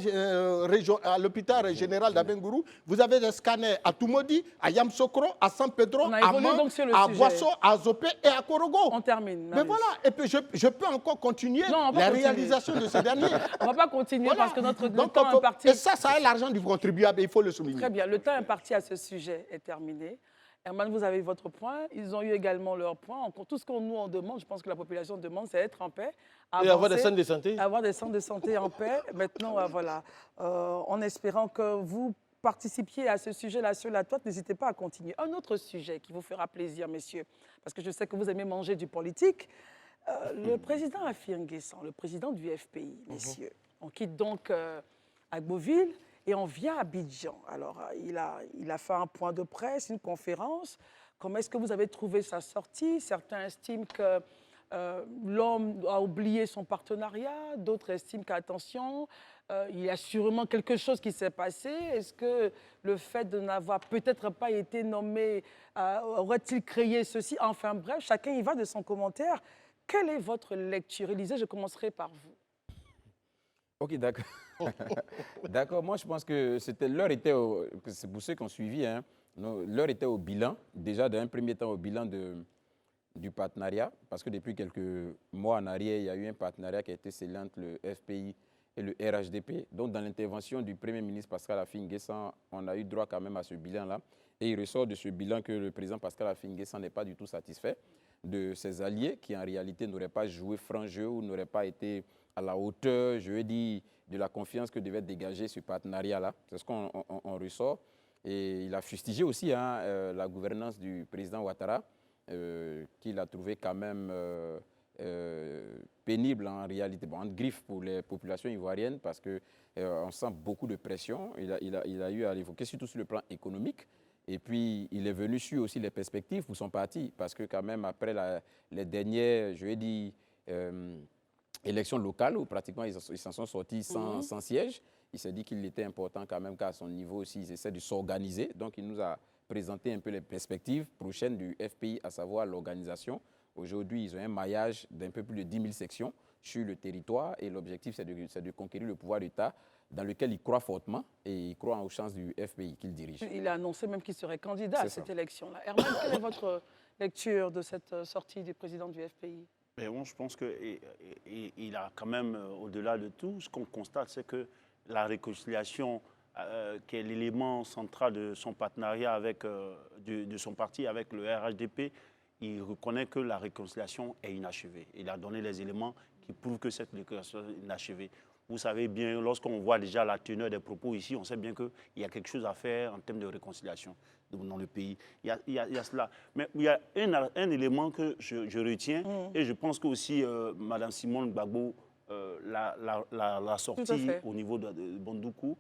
D: général d'Abengourou. Vous avez des scanners à Toumodi, à Yamsokro, à San Pedro, à Man, à Boisseau, à Zopé et à Korogo.
A: On termine.
D: Mais voilà, et puis je peux encore continuer la réalisation de ces derniers.
A: On ne va pas continuer parce que notre temps imparti...
D: Et ça est l'argent du contribuable, il faut le souligner.
A: Très bien, le temps imparti à ce sujet est terminé. Herman, vous avez votre point. Ils ont eu également leur point. Tout ce qu'on nous demande, je pense que la population demande, c'est être en paix.
B: Avancer, et avoir des centres de santé.
A: Avoir des centres de santé en paix. Maintenant, voilà. En espérant que vous participiez à ce sujet-là sur la toile, n'hésitez pas à continuer. Un autre sujet qui vous fera plaisir, messieurs, parce que je sais que vous aimez manger du politique. Le président Affi N'Guessan, le président du FPI, messieurs, on quitte donc Agboville. Et on vient à Abidjan. Alors, il a fait un point de presse, une conférence. Comment est-ce que vous avez trouvé sa sortie? Certains estiment que l'homme a oublié son partenariat. D'autres estiment qu'attention, il y a sûrement quelque chose qui s'est passé. Est-ce que le fait de n'avoir peut-être pas été nommé aurait-il créé ceci? Enfin bref, chacun y va de son commentaire. Quelle est votre lecture? Élisée, je commencerai par vous.
C: Ok, d'accord. D'accord, moi je pense que l'heure était, c'est pour ceux qui ont suivi, hein, l'heure était au bilan, déjà d'un premier temps au bilan du partenariat, parce que depuis quelques mois en arrière, il y a eu un partenariat qui a été scellé entre le FPI et le RHDP. Donc dans l'intervention du Premier ministre Pascal Affi N'Guessan, on a eu droit quand même à ce bilan-là. Et il ressort de ce bilan que le président Pascal Affi N'Guessan n'est pas du tout satisfait de ses alliés qui en réalité n'auraient pas joué franc jeu ou n'auraient pas été à la hauteur, je veux dire, de la confiance que devait dégager ce partenariat-là. C'est ce qu'on ressort. Et il a fustigé aussi la gouvernance du président Ouattara, qu'il a trouvé quand même pénible en réalité, en griffe pour les populations ivoiriennes parce qu'on sent beaucoup de pression. Il a eu à l'évoquer, surtout sur le plan économique. Et puis, il est venu sur aussi les perspectives pour son parti, parce que quand même, après les dernières, je vais dire, élections locales, où pratiquement ils s'en sont sortis sans siège, il s'est dit qu'il était important quand même qu'à son niveau aussi, ils essaient de s'organiser. Donc, il nous a présenté un peu les perspectives prochaines du FPI, à savoir l'organisation. Aujourd'hui, ils ont un maillage d'un peu plus de 10 000 sections sur le territoire et l'objectif, c'est de conquérir le pouvoir d'État dans lequel il croit fortement et il croit aux chances du FPI qu'il dirige. Il
A: a annoncé même qu'il serait candidat à cette élection-là. Herman, quelle est votre lecture de cette sortie du président du FPI?
E: Mais bon, je pense qu'il a quand même, au-delà de tout, ce qu'on constate, c'est que la réconciliation, qui est l'élément central de son partenariat avec, de son parti avec le RHDP, il reconnaît que la réconciliation est inachevée. Il a donné les éléments qui prouvent que cette réconciliation est inachevée. Vous savez bien, lorsqu'on voit déjà la teneur des propos ici, on sait bien qu'il y a quelque chose à faire en termes de réconciliation dans le pays. Il y a cela. Mais il y a un élément que je retiens, et je pense que aussi Mme Simone Gbagbo l'a sorti au niveau de Bondoukou.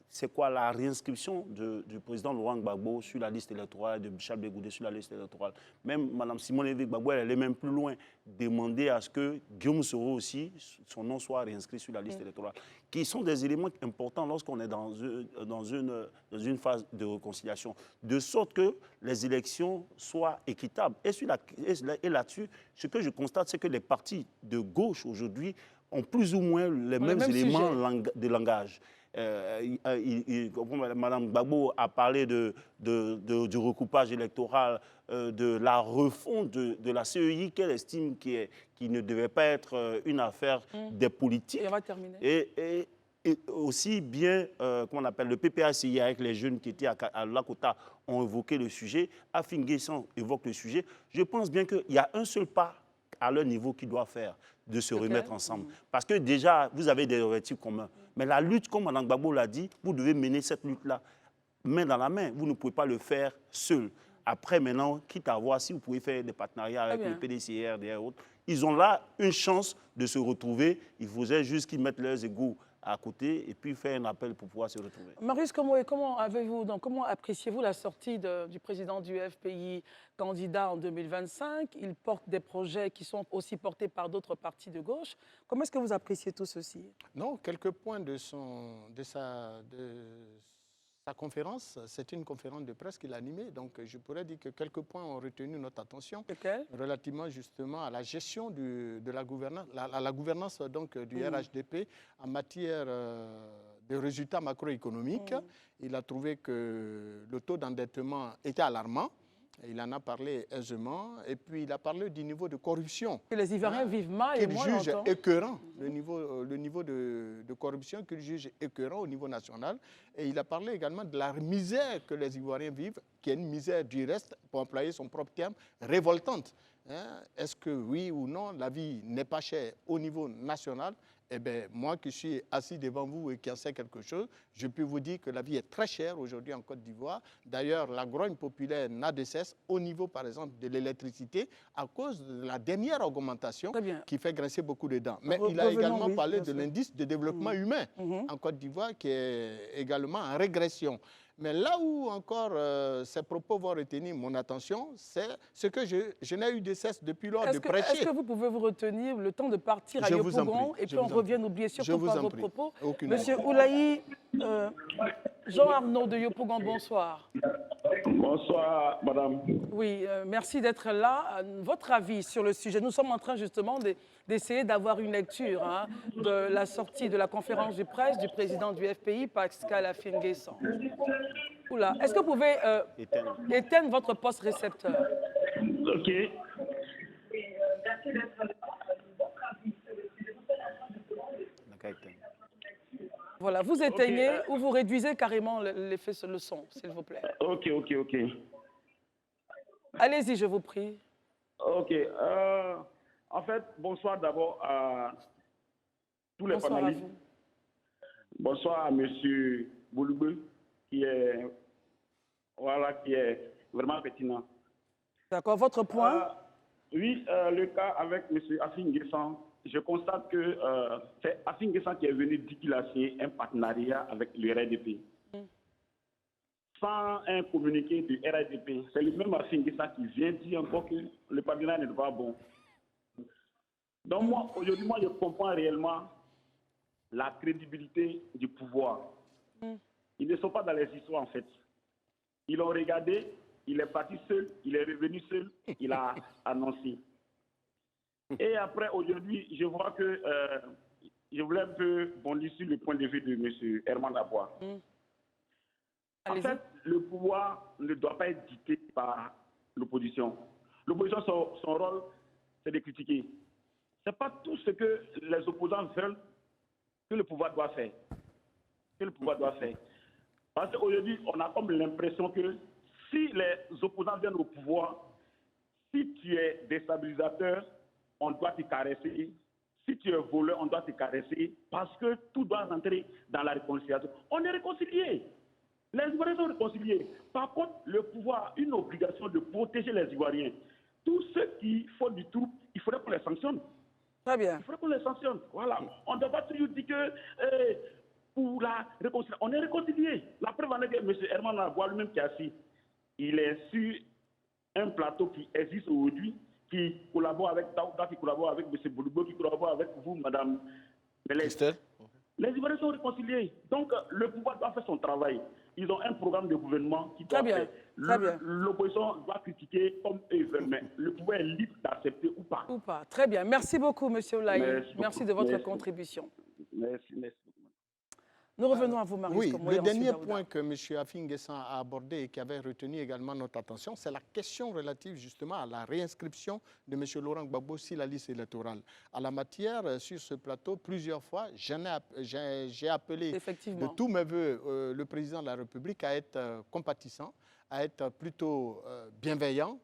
E: C'est quoi la réinscription du président Laurent Gbagbo sur la liste électorale, de Charles Bégoudé sur la liste électorale. Même Mme Simone Gbagbo, elle est même plus loin, demander à ce que Guillaume Soro aussi, son nom soit réinscrit sur la liste électorale, qui sont des éléments importants lorsqu'on est dans une phase de réconciliation, de sorte que les élections soient équitables. Et là-dessus, ce que je constate, c'est que les partis de gauche aujourd'hui ont plus ou moins les mêmes éléments de langage. Mme Gbagbo a parlé du recoupage électoral, de la refonte de la CEI qu'elle estime qui ne devait pas être une affaire des politiques.
A: Et on va terminer.
E: Et aussi bien, comment on appelle, le PPACI avec les jeunes qui étaient à Lakota ont évoqué le sujet, Afin Guessan évoque le sujet. Je pense bien qu'il y a un seul pas à leur niveau qu'ils doivent faire, de se remettre ensemble. Parce que déjà, vous avez des objectifs communs. Mais la lutte, comme Mme Gbagbo l'a dit, vous devez mener cette lutte-là main dans la main. Vous ne pouvez pas le faire seul. Après, maintenant, quitte à voir si vous pouvez faire des partenariats avec le PDCR et autres, ils ont là une chance de se retrouver. Il faudrait juste qu'ils mettent leurs égos à côté et puis faire un appel pour pouvoir se retrouver.
A: Marius, comment appréciez-vous la sortie du président du FPI, candidat en 2025? Il porte des projets qui sont aussi portés par d'autres partis de gauche. Comment est-ce que vous appréciez tout ceci?
D: Non, quelques points de sa conférence. C'est une conférence de presse qu'il a animée. Donc, je pourrais dire que quelques points ont retenu notre attention relativement justement à la gestion de la gouvernance, à la gouvernance donc, du RHDP en matière de résultats macroéconomiques. Il a trouvé que le taux d'endettement était alarmant. Il en a parlé aisément. Et puis, il a parlé du niveau de corruption.
A: Que les Ivoiriens vivent mal et moins longtemps.
D: Qu'il juge écœurant, le niveau de corruption qu'il juge écœurant au niveau national. Et il a parlé également de la misère que les Ivoiriens vivent, qui est une misère du reste, pour employer son propre terme, révoltante. Est-ce que oui ou non, la vie n'est pas chère au niveau national? Eh bien, moi qui suis assis devant vous et qui en sais quelque chose, je peux vous dire que la vie est très chère aujourd'hui en Côte d'Ivoire. D'ailleurs, la grogne populaire n'a de cesse au niveau, par exemple, de l'électricité à cause de la dernière augmentation qui fait grincer beaucoup de dents. Mais il a également parlé de l'indice de développement humain en Côte d'Ivoire qui est également en régression. Mais là où encore ces propos vont retenir mon attention, c'est ce que je n'ai eu de cesse depuis lors de prêcher.
A: Est-ce que vous pouvez vous retenir le temps de partir à Yopougon et puis on revient n'oubliez surtout pas vos propos. Monsieur Oulaye, Jean-Arnaud de Yopougon, bonsoir.
F: Bonsoir, madame.
A: Oui, merci d'être là. Votre avis sur le sujet? Nous sommes en train justement d'essayer d'avoir une lecture de la sortie de la conférence de presse du président du FPI, Pascal Afin Guessan. Oula, est-ce que vous pouvez éteindre votre poste récepteur?
F: OK.
A: Voilà, vous éteignez ou vous réduisez carrément l'effet sur le son, s'il vous plaît.
F: OK.
A: Allez-y, je vous prie.
F: OK. En fait, bonsoir d'abord à tous les panélistes.
A: À vous.
F: Bonsoir à M. Bouloubé, qui est vraiment pertinent.
A: D'accord, votre point?
F: Oui, le cas avec M. Afin Guessan, je constate que c'est Afin Guessan qui est venu dire qu'il a signé un partenariat avec le RDP. sans un communiqué du RADP. C'est le même Afinguessa qui vient dire encore que le partenariat n'est pas bon. Donc moi, aujourd'hui, je comprends réellement la crédibilité du pouvoir. Ils ne sont pas dans les histoires, en fait. Ils l'ont regardé, il est parti seul, il est revenu seul, il a annoncé. Et après, aujourd'hui, je vois que je voulais un peu bondir sur le point de vue de M. Herman Aboua. En fait, le pouvoir ne doit pas être dicté par l'opposition. L'opposition, son rôle, c'est de critiquer. Ce n'est pas tout ce que les opposants veulent que le pouvoir doit faire. Parce qu'aujourd'hui, on a comme l'impression que si les opposants viennent au pouvoir, si tu es déstabilisateur, on doit te caresser. Si tu es voleur, on doit te caresser parce que tout doit rentrer dans la réconciliation. On est réconciliés. Les Ivoiriens sont réconciliés. Par contre, le pouvoir a une obligation de protéger les Ivoiriens. Tous ceux qui font du trouble, il faudrait qu'on les sanctionne.
A: Très bien.
F: Il faudrait qu'on les sanctionne. Voilà. On ne doit pas toujours dire que pour la réconciliation, on est réconciliés. La preuve en est que M. Herman Aboua lui-même qui est assis, il est sur un plateau qui existe aujourd'hui, qui collabore avec Daouda, qui collabore avec M. Bouloubo, qui collabore avec vous, Mme
B: Christelle.
F: Les Ivoiriens sont réconciliés. Donc, le pouvoir doit faire son travail. Ils ont un programme de gouvernement qui doit faire. L'opposition doit critiquer comme eux veulent, mais le pouvoir est libre d'accepter ou pas.
A: Très bien. Merci beaucoup, M. Olaï. Merci de votre contribution.
F: Merci.
A: Nous revenons à vous, Marius.
D: Oui, le dernier point que M. Afinguessa a abordé et qui avait retenu également notre attention, c'est la question relative justement à la réinscription de M. Laurent Gbagbo sur la liste électorale. À la matière, sur ce plateau, plusieurs fois, j'ai appelé de tous mes voeux le président de la République à être compatissant, à être plutôt bienveillant,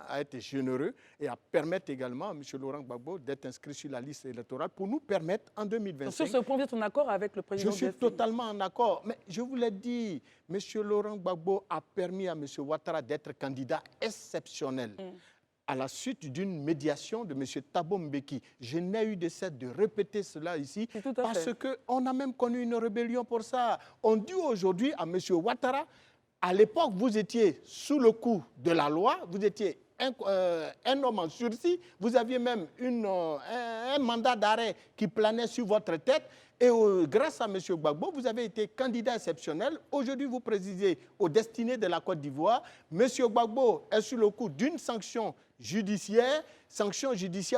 D: à être généreux et à permettre également à M. Laurent Gbagbo d'être inscrit sur la liste électorale pour nous permettre en 2025...
A: Sur ce point, vous êtes en accord avec le président
D: Je suis totalement en accord. Mais je vous l'ai dit, M. Laurent Gbagbo a permis à M. Ouattara d'être candidat exceptionnel. À la suite d'une médiation de M. Thabo Mbeki. Je n'ai eu de cesse de répéter cela ici parce qu'on a même connu une rébellion pour ça. On dit aujourd'hui à M. Ouattara, à l'époque, vous étiez sous le coup de la loi, vous étiez un homme en sursis, vous aviez même un mandat d'arrêt qui planait sur votre tête. Et grâce à M. Gbagbo, vous avez été candidat exceptionnel. Aujourd'hui, vous présidez aux destinées de la Côte d'Ivoire. M. Gbagbo est sous le coup d'une sanction judiciaire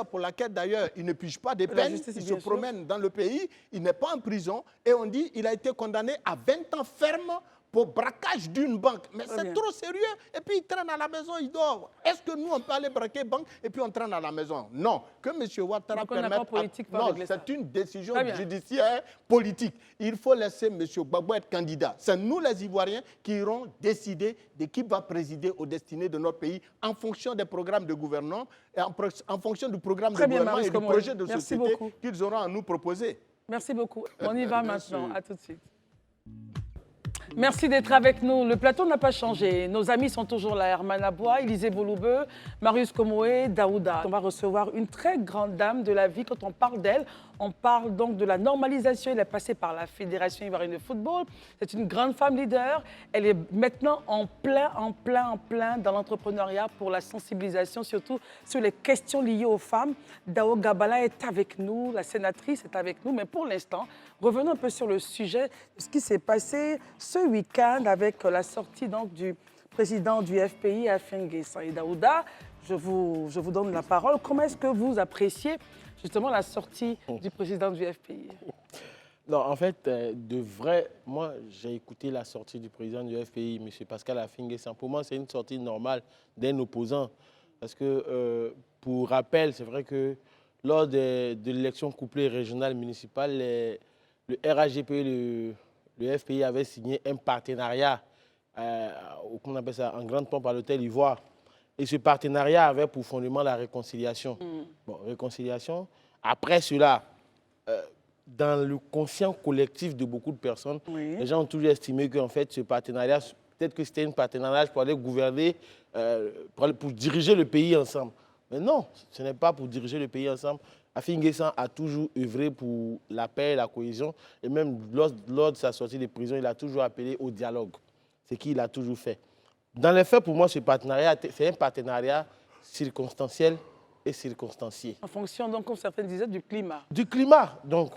D: pour laquelle d'ailleurs il ne pige pas des peines, il se promène dans le pays, il n'est pas en prison. Et on dit qu'il a été condamné à 20 ans ferme pour braquage d'une banque. Mais c'est trop sérieux. Et puis il traîne à la maison, il dort. Est-ce que nous, on peut aller braquer banque et puis on traîne à la maison? Non. Que M. Ouattara permette... Non, c'est une décision judiciaire politique. Il faut laisser M. Gbagbo être candidat. C'est nous, les Ivoiriens, qui irons décider de qui va présider aux destinées de notre pays en fonction des programmes de gouvernement et en fonction du programme de gouvernement et du projet de société qu'ils auront à nous proposer.
A: Merci beaucoup. On y va maintenant. À tout de suite. Merci d'être avec nous. Le plateau n'a pas changé. Nos amis sont toujours là. Herman Aboua, Élisée Bouloubeu, Marius Komoé, Daouda. On va recevoir une très grande dame de la vie. Quand on parle d'elle, on parle donc de la normalisation. Elle est passée par la Fédération ivoirienne de football. C'est une grande femme leader. Elle est maintenant en plein dans l'entrepreneuriat pour la sensibilisation, surtout sur les questions liées aux femmes. Dao Gabala est avec nous, la sénatrice est avec nous. Mais pour l'instant, revenons un peu sur le sujet de ce qui s'est passé ce week-end avec la sortie donc, du président du FPI, Afinguessa. Et Daouda, je vous donne la parole. Comment est-ce que vous appréciez justement la sortie du président du FPI?
B: Non, en fait, moi, j'ai écouté la sortie du président du FPI, M. Pascal Afinguessa. Pour moi, c'est une sortie normale d'un opposant. Parce que, pour rappel, c'est vrai que lors de l'élection couplée régionale municipale, le RAGP et le FPI avaient signé un partenariat, qu'on appelle ça, en grande pompe à l'hôtel Ivoire. Et ce partenariat avait pour fondement la réconciliation. Bon, réconciliation. Après cela, dans le conscient collectif de beaucoup de personnes, les gens ont toujours estimé qu'en fait, ce partenariat, peut-être que c'était un partenariat pour aller gouverner, pour diriger le pays ensemble. Mais non, ce n'est pas pour diriger le pays ensemble. Afinguessa a toujours œuvré pour la paix et la cohésion. Et même lors de sa sortie de prison, il a toujours appelé au dialogue. ce qu'il a toujours fait. Dans les faits, pour moi, ce partenariat, c'est un partenariat circonstanciel et circonstancié.
A: En fonction, donc, comme certains disaient, du climat.
B: Du climat. Donc,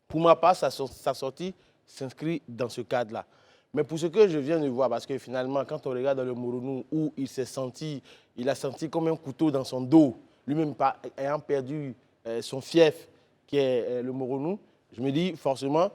B: pour ma part, sa sortie s'inscrit dans ce cadre-là. Mais pour ce que je viens de voir, parce que finalement, quand on regarde dans le Moronou, où il a senti comme un couteau dans son dos, lui-même ayant perdu son fief, qui est le Moronou, je me dis forcément,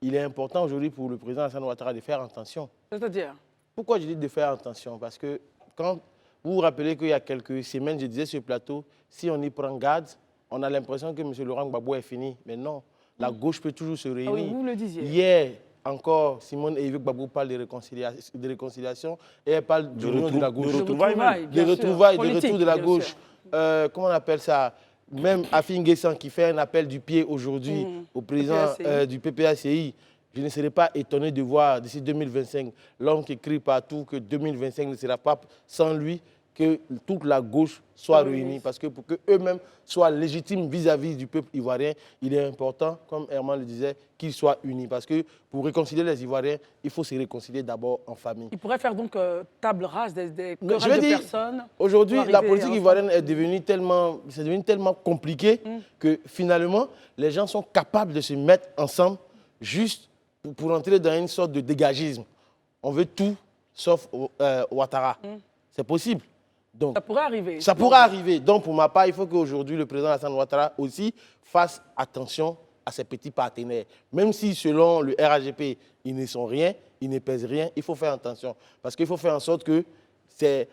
B: il est important aujourd'hui pour le président Alassane Ouattara de faire attention.
A: C'est-à-dire?
B: Pourquoi je dis de faire attention? Parce que quand vous vous rappelez qu'il y a quelques semaines, je disais sur le plateau, si on y prend garde, on a l'impression que M. Laurent Gbagbo est fini. Mais non, la gauche peut toujours se réunir.
A: Ah oui, vous le disiez.
B: Hier, encore, Simone Eiveux Gbagbo parle de réconciliation et elle parle du retour de la gauche.
A: De retrouvailles,
B: de retour de la gauche. Comment on appelle ça? Même Afin Guessan qui fait un appel du pied aujourd'hui au président du PPACI. Je ne serais pas étonné de voir d'ici 2025 l'homme qui crie partout que 2025 ne sera pas sans lui, que toute la gauche soit réunie. Parce que pour qu'eux-mêmes soient légitimes vis-à-vis du peuple ivoirien, il est important, comme Herman le disait, qu'ils soient unis. Parce que pour réconcilier les Ivoiriens, il faut se réconcilier d'abord en famille.
A: Il pourrait faire donc table rase des querelles de personnes.
B: Aujourd'hui, la politique ivoirienne est devenue tellement compliquée que finalement, les gens sont capables de se mettre ensemble juste pour entrer dans une sorte de dégagisme. On veut tout sauf Ouattara. C'est possible. Donc,
A: ça pourrait arriver.
B: Ça pourrait arriver. Donc, pour ma part, il faut qu'aujourd'hui, le président Alassane Ouattara aussi fasse attention à ses petits partenaires. Même si, selon le RAGP, ils ne sont rien, ils ne pèsent rien, il faut faire attention. Parce qu'il faut faire en sorte que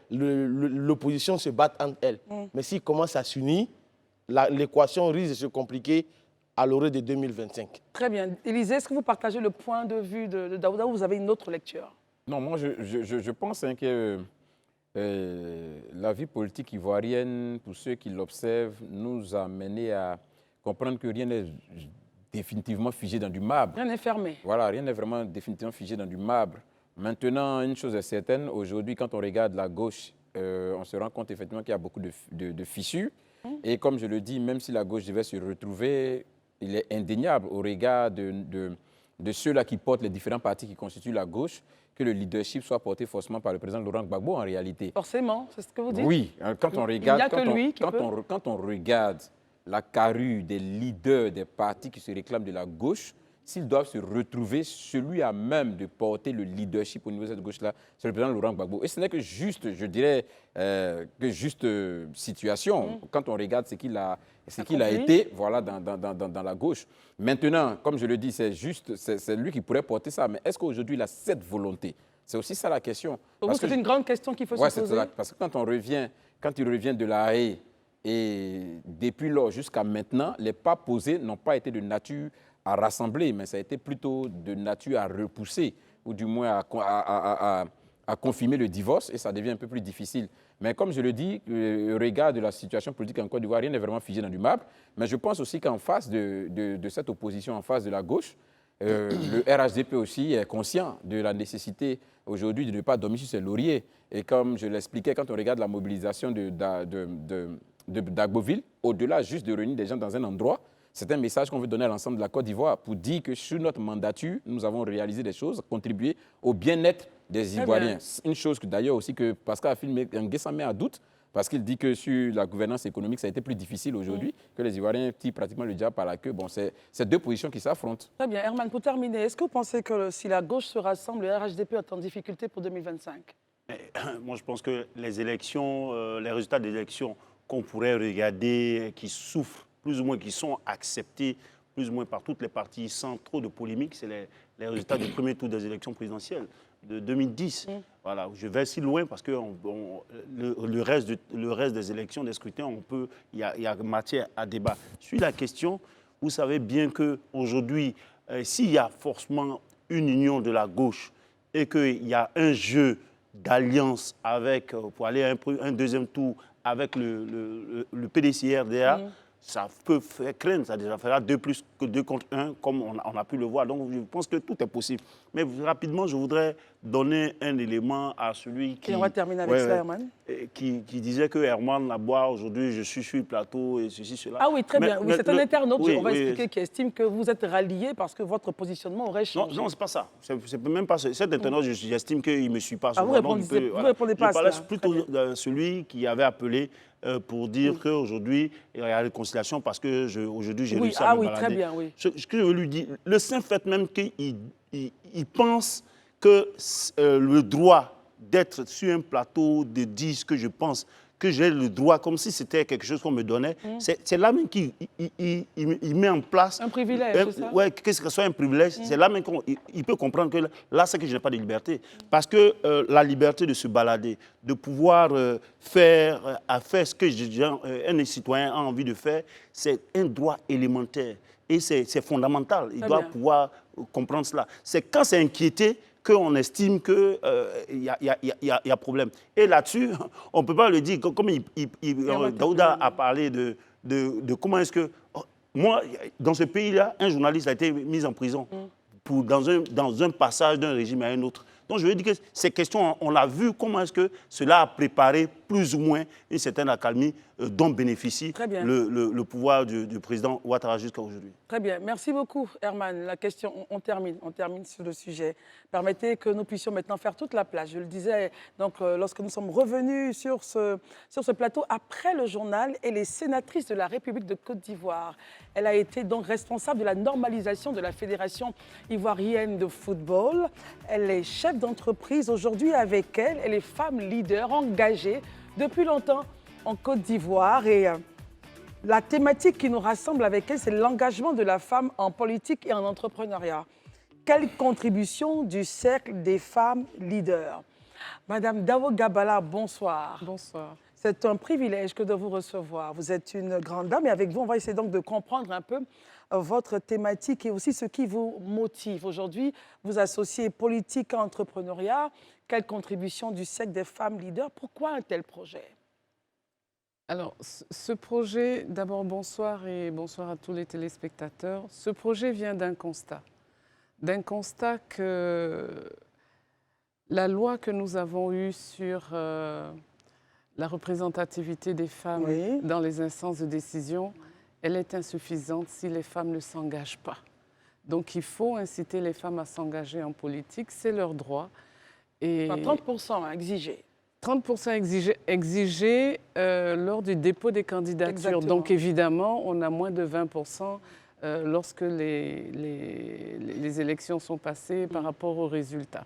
B: l'opposition se batte entre elles. Mais s'ils commencent à s'unir, l'équation risque de se compliquer à l'horizon de 2025.
A: Très bien. Élisée, est-ce que vous partagez le point de vue de Daouda ou vous avez une autre lecture?
C: Non, moi, je pense que la vie politique ivoirienne, pour ceux qui l'observent, nous a mené à comprendre que rien n'est définitivement figé dans du marbre.
A: Rien n'est fermé.
C: Voilà, rien n'est vraiment définitivement figé dans du marbre. Maintenant, une chose est certaine, aujourd'hui, quand on regarde la gauche, on se rend compte effectivement qu'il y a beaucoup de fissures. Et comme je le dis, même si la gauche devait se retrouver, il est indéniable au regard de ceux-là qui portent les différents partis qui constituent la gauche, que le leadership soit porté forcément par le président Laurent Gbagbo en réalité.
A: Forcément, c'est ce que vous dites?
C: Oui, quand on regarde,
A: il n'y a que lui qui peut.
C: Quand on regarde la carrure des leaders des partis qui se réclament de la gauche, s'ils doivent se retrouver, celui à même de porter le leadership au niveau de cette gauche-là, c'est le président Laurent Gbagbo. Et ce n'est que juste, je dirais, situation, quand on regarde ce qu'il a été voilà, dans la gauche. Maintenant, comme je le dis, c'est lui qui pourrait porter ça. Mais est-ce qu'aujourd'hui, il a cette volonté? C'est aussi ça la question.
A: Pour vous, c'est une grande question qu'il faut se poser.
C: Parce que quand il revient de La Haye, et depuis lors jusqu'à maintenant, les pas posés n'ont pas été de nature à rassembler, mais ça a été plutôt de nature à repousser, ou du moins à confirmer le divorce, et ça devient un peu plus difficile. Mais comme je le dis, au regard de la situation politique en Côte d'Ivoire, rien n'est vraiment figé dans du marbre. Mais je pense aussi qu'en face de cette opposition, en face de la gauche, le RHDP aussi est conscient de la nécessité aujourd'hui de ne pas dormir sur ses lauriers. Et comme je l'expliquais, quand on regarde la mobilisation d'Agboville, au-delà juste de réunir des gens dans un endroit, c'est un message qu'on veut donner à l'ensemble de la Côte d'Ivoire pour dire que sur notre mandature, nous avons réalisé des choses, contribué au bien-être des Ivoiriens. Une chose que d'ailleurs aussi que Pascal Nguessan met à doute, parce qu'il dit que sur la gouvernance économique, ça a été plus difficile aujourd'hui, que les Ivoiriens tirent pratiquement le diable par la queue. Bon, c'est deux positions qui s'affrontent.
A: Très bien. Herman, pour terminer, est-ce que vous pensez que si la gauche se rassemble, le RHDP est en difficulté pour 2025?
E: Moi, je pense que les élections, les résultats des élections qu'on pourrait regarder, qui souffrent plus ou moins, qui sont acceptés plus ou moins par toutes les parties sans trop de polémique, c'est les résultats du premier tour des élections présidentielles de 2010. Voilà, je vais si loin parce que le reste des élections, des scrutins, il y a matière à débat. Sur la question, vous savez bien qu'aujourd'hui, s'il y a forcément une union de la gauche et qu'il y a un jeu d'alliance pour aller à un deuxième tour avec le PDCRDA, ça peut faire craindre, ça déjà fera 2 plus que 2 contre 1, comme on a pu le voir. Donc je pense que tout est possible. Mais rapidement, je voudrais donner un élément à celui qui...
A: Et on va terminer avec ça, Herman.
E: Qui disait que Herman Labois, aujourd'hui, je suis sur le plateau et ceci, cela.
A: Ah oui, très bien. Oui, c'est un internaute,
E: oui,
A: on va
E: oui,
A: expliquer, qui estime que vous êtes rallié parce que votre positionnement aurait changé.
E: Non, c'est pas ça. C'est même pas ça. Cet internaute, j'estime qu'il ne me suit pas.
A: Ah, vous ne répondez pas à cela.
E: Je parlais plutôt de celui qui avait appelé pour dire qu'aujourd'hui, il y a réconciliation parce qu'aujourd'hui, j'ai réussi à me balader.
A: Très bien, oui.
E: Ce que je veux lui dire, le simple fait même qu'il pense que le droit d'être sur un plateau, de dire ce que je pense, que j'ai le droit, comme si c'était quelque chose qu'on me donnait, c'est là même qu'il met en place...
A: Un privilège, c'est ça?
E: Oui, que ce soit un privilège, c'est là même qu'il peut comprendre que là, c'est que je n'ai pas de liberté. Parce que la liberté de se balader, de pouvoir faire ce que un citoyen a envie de faire, c'est un droit élémentaire. Et c'est fondamental. Il doit pouvoir comprendre cela. C'est quand c'est inquiété qu'on estime qu'il y a problème. Et là-dessus, on ne peut pas le dire, comme Daouda a parlé de comment est-ce que... Moi, dans ce pays-là, un journaliste a été mis en prison dans un passage d'un régime à un autre. Donc je veux dire que ces questions, on l'a vu, comment est-ce que cela a préparé plus ou moins une certaine accalmie dont bénéficie le pouvoir du président Ouattara jusqu'à aujourd'hui.
A: Très bien. Merci beaucoup, Herman. La question, on termine sur le sujet. Permettez que nous puissions maintenant faire toute la place. Je le disais, donc, lorsque nous sommes revenus sur ce plateau, après le journal, elle est sénatrice de la République de Côte d'Ivoire. Elle a été donc responsable de la normalisation de la Fédération ivoirienne de football. Elle est chef d'entreprise. Aujourd'hui, avec elle est femme leader engagée depuis longtemps en Côte d'Ivoire. Et la thématique qui nous rassemble avec elle, c'est l'engagement de la femme en politique et en entrepreneuriat. Quelle contribution du cercle des femmes leaders? Madame Dawo Gabala, bonsoir.
G: Bonsoir.
A: C'est un privilège que de vous recevoir. Vous êtes une grande dame et avec vous, on va essayer donc de comprendre un peu votre thématique et aussi ce qui vous motive. Aujourd'hui, vous associez politique et entrepreneuriat. Quelle contribution du cercle des femmes leaders? Pourquoi un tel projet?
G: Alors, ce projet, d'abord bonsoir et bonsoir à tous les téléspectateurs. Ce projet vient d'un constat que la loi que nous avons eue sur la représentativité des femmes dans les instances de décision, elle est insuffisante si les femmes ne s'engagent pas. Donc, il faut inciter les femmes à s'engager en politique, c'est leur droit. Et
A: 30% exigé.
G: 30% exigés lors du dépôt des candidatures.
A: Exactement.
G: Donc, évidemment, on a moins de 20% lorsque les élections sont passées par rapport aux résultats.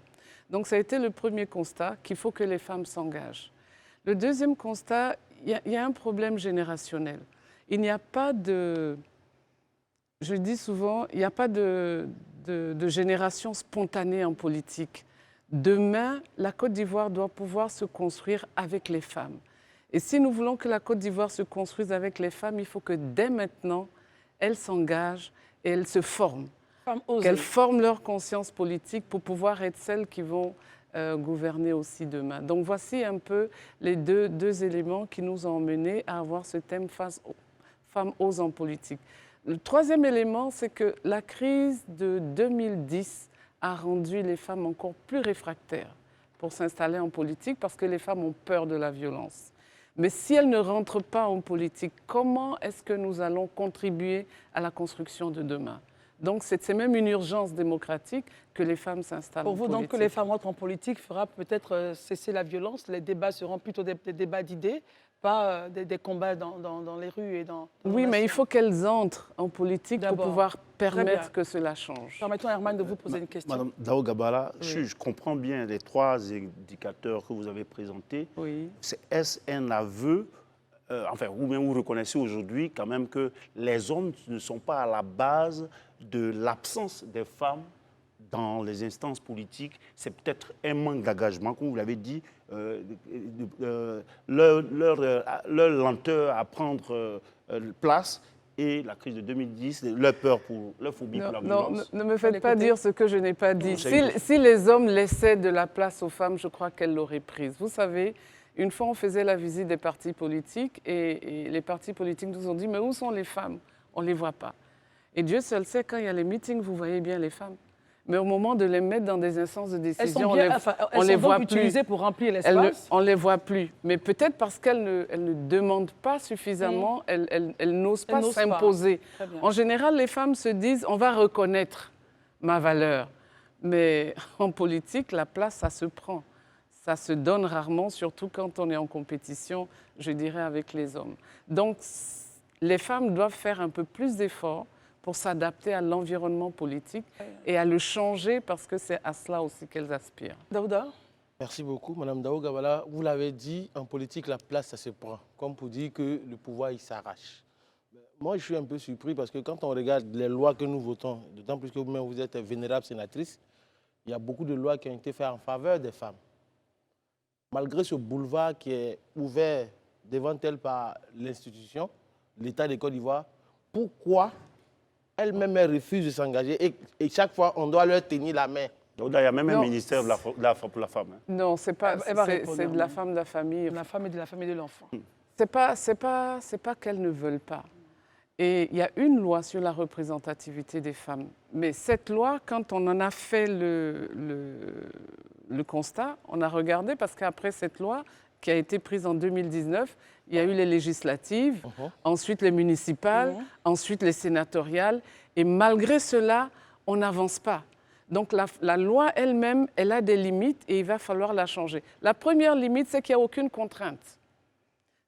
G: Donc, ça a été le premier constat, qu'il faut que les femmes s'engagent. Le deuxième constat, il y a un problème générationnel. Il n'y a pas de... Je dis souvent, il n'y a pas de génération spontanée en politique. Demain, la Côte d'Ivoire doit pouvoir se construire avec les femmes. Et si nous voulons que la Côte d'Ivoire se construise avec les femmes, il faut que dès maintenant, elles s'engagent et elles se forment. Qu'elles forment leur conscience politique pour pouvoir être celles qui vont gouverner aussi demain. Donc voici un peu les deux éléments qui nous ont menés à avoir ce thème femmes oses en politique. Le troisième élément, c'est que la crise de 2010 a rendu les femmes encore plus réfractaires pour s'installer en politique parce que les femmes ont peur de la violence. Mais si elles ne rentrent pas en politique, comment est-ce que nous allons contribuer à la construction de demain? Donc c'est même une urgence démocratique que les femmes s'installent en politique.
A: Pour vous, donc, que les femmes rentrent en politique fera peut-être cesser la violence. Les débats seront plutôt des débats d'idées, pas des combats dans les rues et dans
G: oui, mais il faut qu'elles entrent en politique pour pouvoir permettre que cela change.
A: Permettons à Herman de vous poser une question.
E: Madame Dawo Gabala, je comprends bien les trois indicateurs que vous avez présentés.
G: Oui.
E: Est-ce un aveu, ou bien vous reconnaissez aujourd'hui quand même que les hommes ne sont pas à la base de l'absence des femmes dans les instances politiques? C'est peut-être un manque d'engagement, comme vous l'avez dit, leur lenteur à prendre place et la crise de 2010, leur peur leur phobie pour la violence.
G: Ne me faites pas dire ce que je n'ai pas dit. Si les hommes laissaient de la place aux femmes, je crois qu'elles l'auraient prise. Vous savez, une fois on faisait la visite des partis politiques et les partis politiques nous ont dit « mais où sont les femmes ?» On ne les voit pas. Et Dieu seul sait, quand il y a les meetings, vous voyez bien les femmes. Mais au moment de les mettre dans des instances de
A: Elles
G: décision,
A: sont, bien,
G: on les voit plus.
A: utilisées pour remplir l'espace.
G: On ne les voit plus. Mais peut-être parce qu'elles ne demandent pas suffisamment, elles n'osent pas s'imposer. En général, les femmes se disent, on va reconnaître ma valeur. Mais en politique, la place, ça se prend. Ça se donne rarement, surtout quand on est en compétition, je dirais, avec les hommes. Donc, les femmes doivent faire un peu plus d'efforts pour s'adapter à l'environnement politique et à le changer parce que c'est à cela aussi qu'elles aspirent.
A: Daouda?
B: Merci beaucoup, Madame Daouga. Voilà, vous l'avez dit, en politique, la place, ça se prend. Comme pour dire que le pouvoir, il s'arrache. Moi, je suis un peu surpris parce que quand on regarde les lois que nous votons, d'autant plus que vous-même, vous êtes vénérable sénatrice, il y a beaucoup de lois qui ont été faites en faveur des femmes. Malgré ce boulevard qui est ouvert devant elle par l'institution, l'État de Côte d'Ivoire, pourquoi elle-même refuse de s'engager et chaque fois, on doit leur tenir la main?
E: Donc, il y a même un ministère pour la femme. Hein.
G: Non, c'est pas. C'est de la femme de la famille.
A: De la femme et de la famille de l'enfant.
G: C'est pas qu'elles ne veulent pas. Et il y a une loi sur la représentativité des femmes. Mais cette loi, quand on en a fait le constat, on a regardé parce qu'après cette loi, qui a été prise en 2019, il y a eu les législatives, ensuite les municipales, ensuite les sénatoriales. Et malgré cela, on n'avance pas. Donc la loi elle-même, elle a des limites et il va falloir la changer. La première limite, c'est qu'il n'y a aucune contrainte.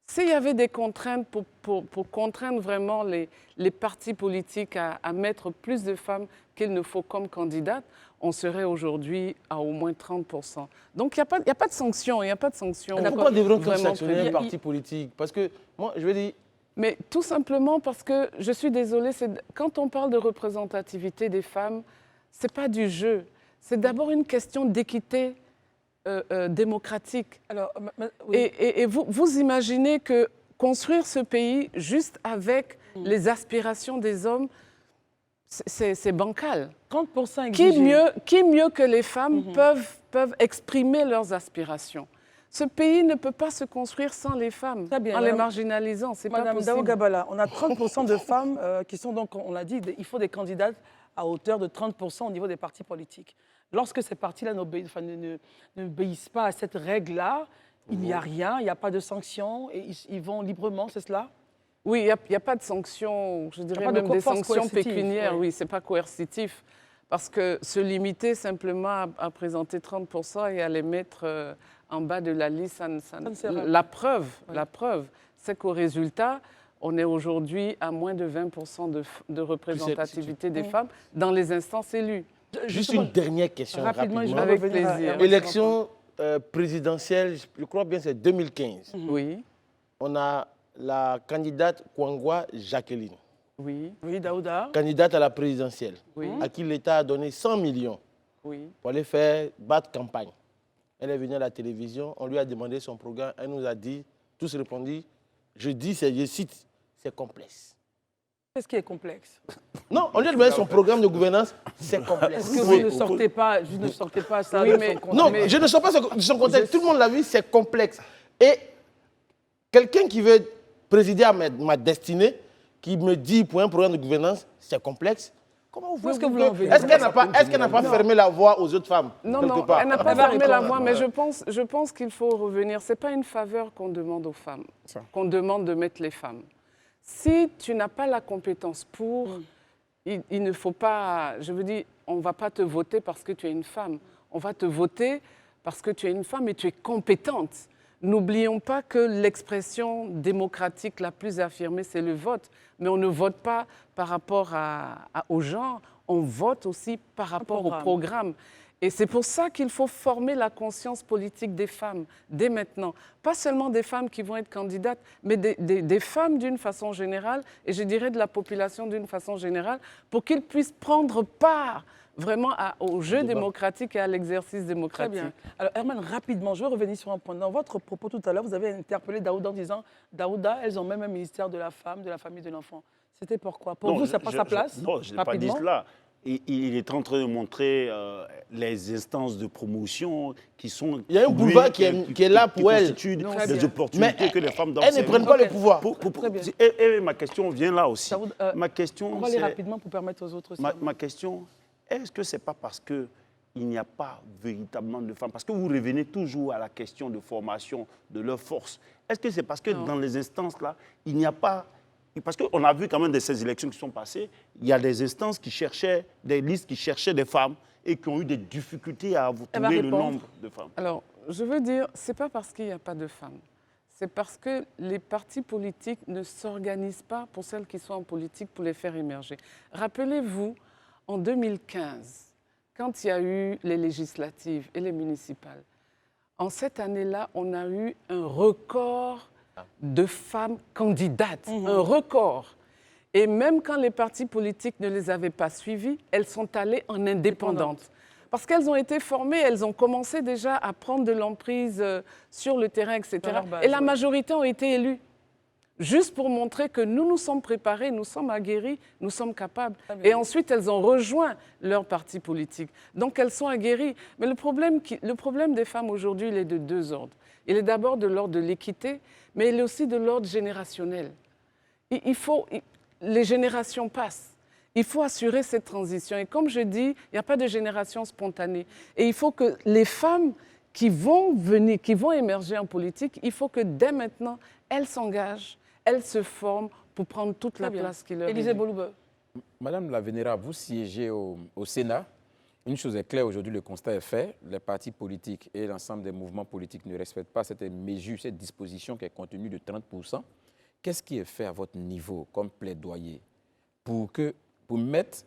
G: S'il y avait des contraintes pour contraindre vraiment les partis politiques à mettre plus de femmes qu'il ne faut comme candidates, on serait aujourd'hui à au moins 30%. Donc il n'y a pas de sanction, il n'y a pas de sanction.
B: Pourquoi devrait-on sanctionner un parti politique? Parce que moi, je veux dire...
G: Mais tout simplement parce que, je suis désolée, quand on parle de représentativité des femmes, ce n'est pas du jeu. C'est d'abord une question d'équité démocratique.
A: Alors,
G: oui. Et vous imaginez que construire ce pays juste avec les aspirations des hommes, c'est bancal.
A: 30% exigés.
G: Qui mieux que les femmes peuvent exprimer leurs aspirations? Ce pays ne peut pas se construire sans les femmes, en les marginalisant. C'est pas possible.
A: Madame Daouga, on a 30% de femmes qui sont donc, on l'a dit, il faut des candidates à hauteur de 30% au niveau des partis politiques. Lorsque ces partis-là n'obéissent pas à cette règle-là, il n'y a rien, il n'y a pas de sanctions, et ils vont librement, c'est cela?
G: Oui, il n'y a pas de sanctions, je dirais même des sanctions pécuniaires, oui, ce n'est pas coercitif. Parce que se limiter simplement à présenter 30% et à les mettre en bas de la liste, la preuve, c'est qu'au résultat, on est aujourd'hui à moins de 20% de représentativité des femmes dans les instances élues.
B: Juste une dernière question, rapidement.
G: Avec plaisir.
B: Élection présidentielle, je crois bien c'est 2015.
G: Oui.
B: On a la candidate Kwangwa Jacqueline.
G: Oui.
A: Oui, Daouda.
B: Candidate à la présidentielle,
G: oui.
B: à qui l'État a donné 100 millions pour aller faire battre campagne. Elle est venue à la télévision, on lui a demandé son programme, elle nous a dit, tous répondu, je cite, c'est complexe.
A: Qu'est-ce qui est complexe?
B: Non, on lui a demandé son programme de gouvernance, c'est complexe.
A: Est-ce que vous ne sortez pas ça de son contexte?
B: Non, je ne sors pas de son contexte. Tout le monde l'a vu, c'est complexe. Et quelqu'un qui veut présider à ma destinée, qui me dit pour un programme de gouvernance, c'est complexe. Comment vous
A: Est-ce que vous l'envoyez?
B: Est-ce qu'elle n'a pas fermé la voie aux autres femmes?
G: Non, elle n'a pas fermé la voie, mais je pense qu'il faut revenir. Ce n'est pas une faveur qu'on demande aux femmes, qu'on demande de mettre les femmes. Si tu n'as pas la compétence pour, il ne faut pas, je veux dire, on ne va pas te voter parce que tu es une femme. On va te voter parce que tu es une femme et tu es compétente. N'oublions pas que l'expression démocratique la plus affirmée, c'est le vote. Mais on ne vote pas par rapport aux gens, on vote aussi par rapport au programme. Et c'est pour ça qu'il faut former la conscience politique des femmes, dès maintenant. Pas seulement des femmes qui vont être candidates, mais des femmes d'une façon générale, et je dirais de la population d'une façon générale, pour qu'ils puissent prendre part vraiment au jeu démocratique et à l'exercice démocratique.
A: Très bien. Alors, Herman, rapidement, je vais revenir sur un point. Dans votre propos tout à l'heure, vous avez interpellé Daouda en disant « Daouda, elles ont même un ministère de la femme, de la famille, de l'enfant ». C'était pourquoi? Pour vous, ça n'a pas sa place?
E: Non, je n'ai pas dit cela. Il est en train de montrer les instances de promotion qui sont...
B: Il y a un boulevard qui est là pour elle.
E: Des opportunités que les femmes doivent
B: saisir. Elles ne prennent pas le pouvoir.
E: Et ma question vient là aussi.
A: Ma question, on va aller rapidement pour permettre aux autres aussi.
E: Ma question, est-ce que ce n'est pas parce qu'il n'y a pas véritablement de femmes? Parce que vous revenez toujours à la question de formation, de leur force. Est-ce que c'est parce que dans les instances-là, il n'y a pas... Parce qu'on a vu quand même de ces élections qui sont passées, il y a des instances qui cherchaient, des listes qui cherchaient des femmes et qui ont eu des difficultés à trouver le nombre de femmes.
G: Alors, je veux dire, ce n'est pas parce qu'il n'y a pas de femmes. C'est parce que les partis politiques ne s'organisent pas pour celles qui sont en politique pour les faire émerger. Rappelez-vous, en 2015, quand il y a eu les législatives et les municipales, en cette année-là, on a eu un record de femmes candidates, un record. Et même quand les partis politiques ne les avaient pas suivies, elles sont allées en indépendantes. Parce qu'elles ont été formées, elles ont commencé déjà à prendre de l'emprise sur le terrain, etc. Base, et la majorité ont été élues. Juste pour montrer que nous nous sommes préparés, nous sommes aguerris, nous sommes capables. Et ensuite, elles ont rejoint leur parti politique. Donc, elles sont aguerries. Mais le problème des femmes aujourd'hui, il est de deux ordres. Il est d'abord de l'ordre de l'équité, mais il est aussi de l'ordre générationnel. Les générations passent. Il faut assurer cette transition. Et comme je dis, il n'y a pas de génération spontanée. Et il faut que les femmes qui vont venir, qui vont émerger en politique, il faut que dès maintenant, elles s'engagent, elles se forment pour prendre toute la place qui leur est.
A: Élisée Boloube.
C: Madame la Vénérable, vous siégez au Sénat. Une chose est claire, aujourd'hui, le constat est fait. Les partis politiques et l'ensemble des mouvements politiques ne respectent pas cette mesure, cette disposition qui est contenue de 30%. Qu'est-ce qui est fait à votre niveau comme plaidoyer pour mettre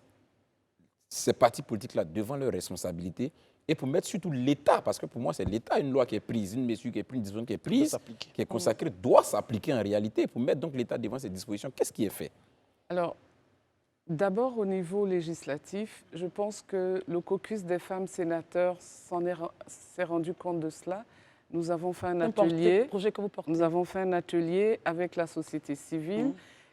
C: ces partis politiques-là devant leurs responsabilités et pour mettre surtout l'État, parce que pour moi, c'est l'État, une loi qui est prise, une mesure qui est prise, une disposition qui est prise, qui est consacrée, doit s'appliquer en réalité. Pour mettre donc l'État devant ces dispositions, qu'est-ce qui est fait?
G: Alors, d'abord, au niveau législatif, je pense que le caucus des femmes sénateurs s'est rendu compte de cela. Nous avons fait un atelier. Projet que vous portez. Nous avons fait un atelier avec la société civile.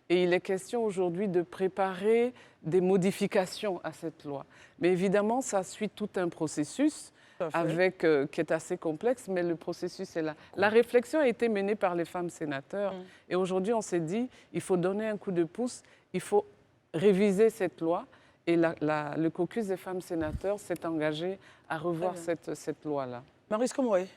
G: Et il est question aujourd'hui de préparer des modifications à cette loi. Mais évidemment, ça suit tout un processus qui est assez complexe, mais le processus est là. La réflexion a été menée par les femmes sénateurs. Et aujourd'hui, on s'est dit, il faut donner un coup de pouce, il faut réviser cette loi. Et le caucus des femmes sénateurs s'est engagé à revoir cette loi-là.
A: Maurice Komoué.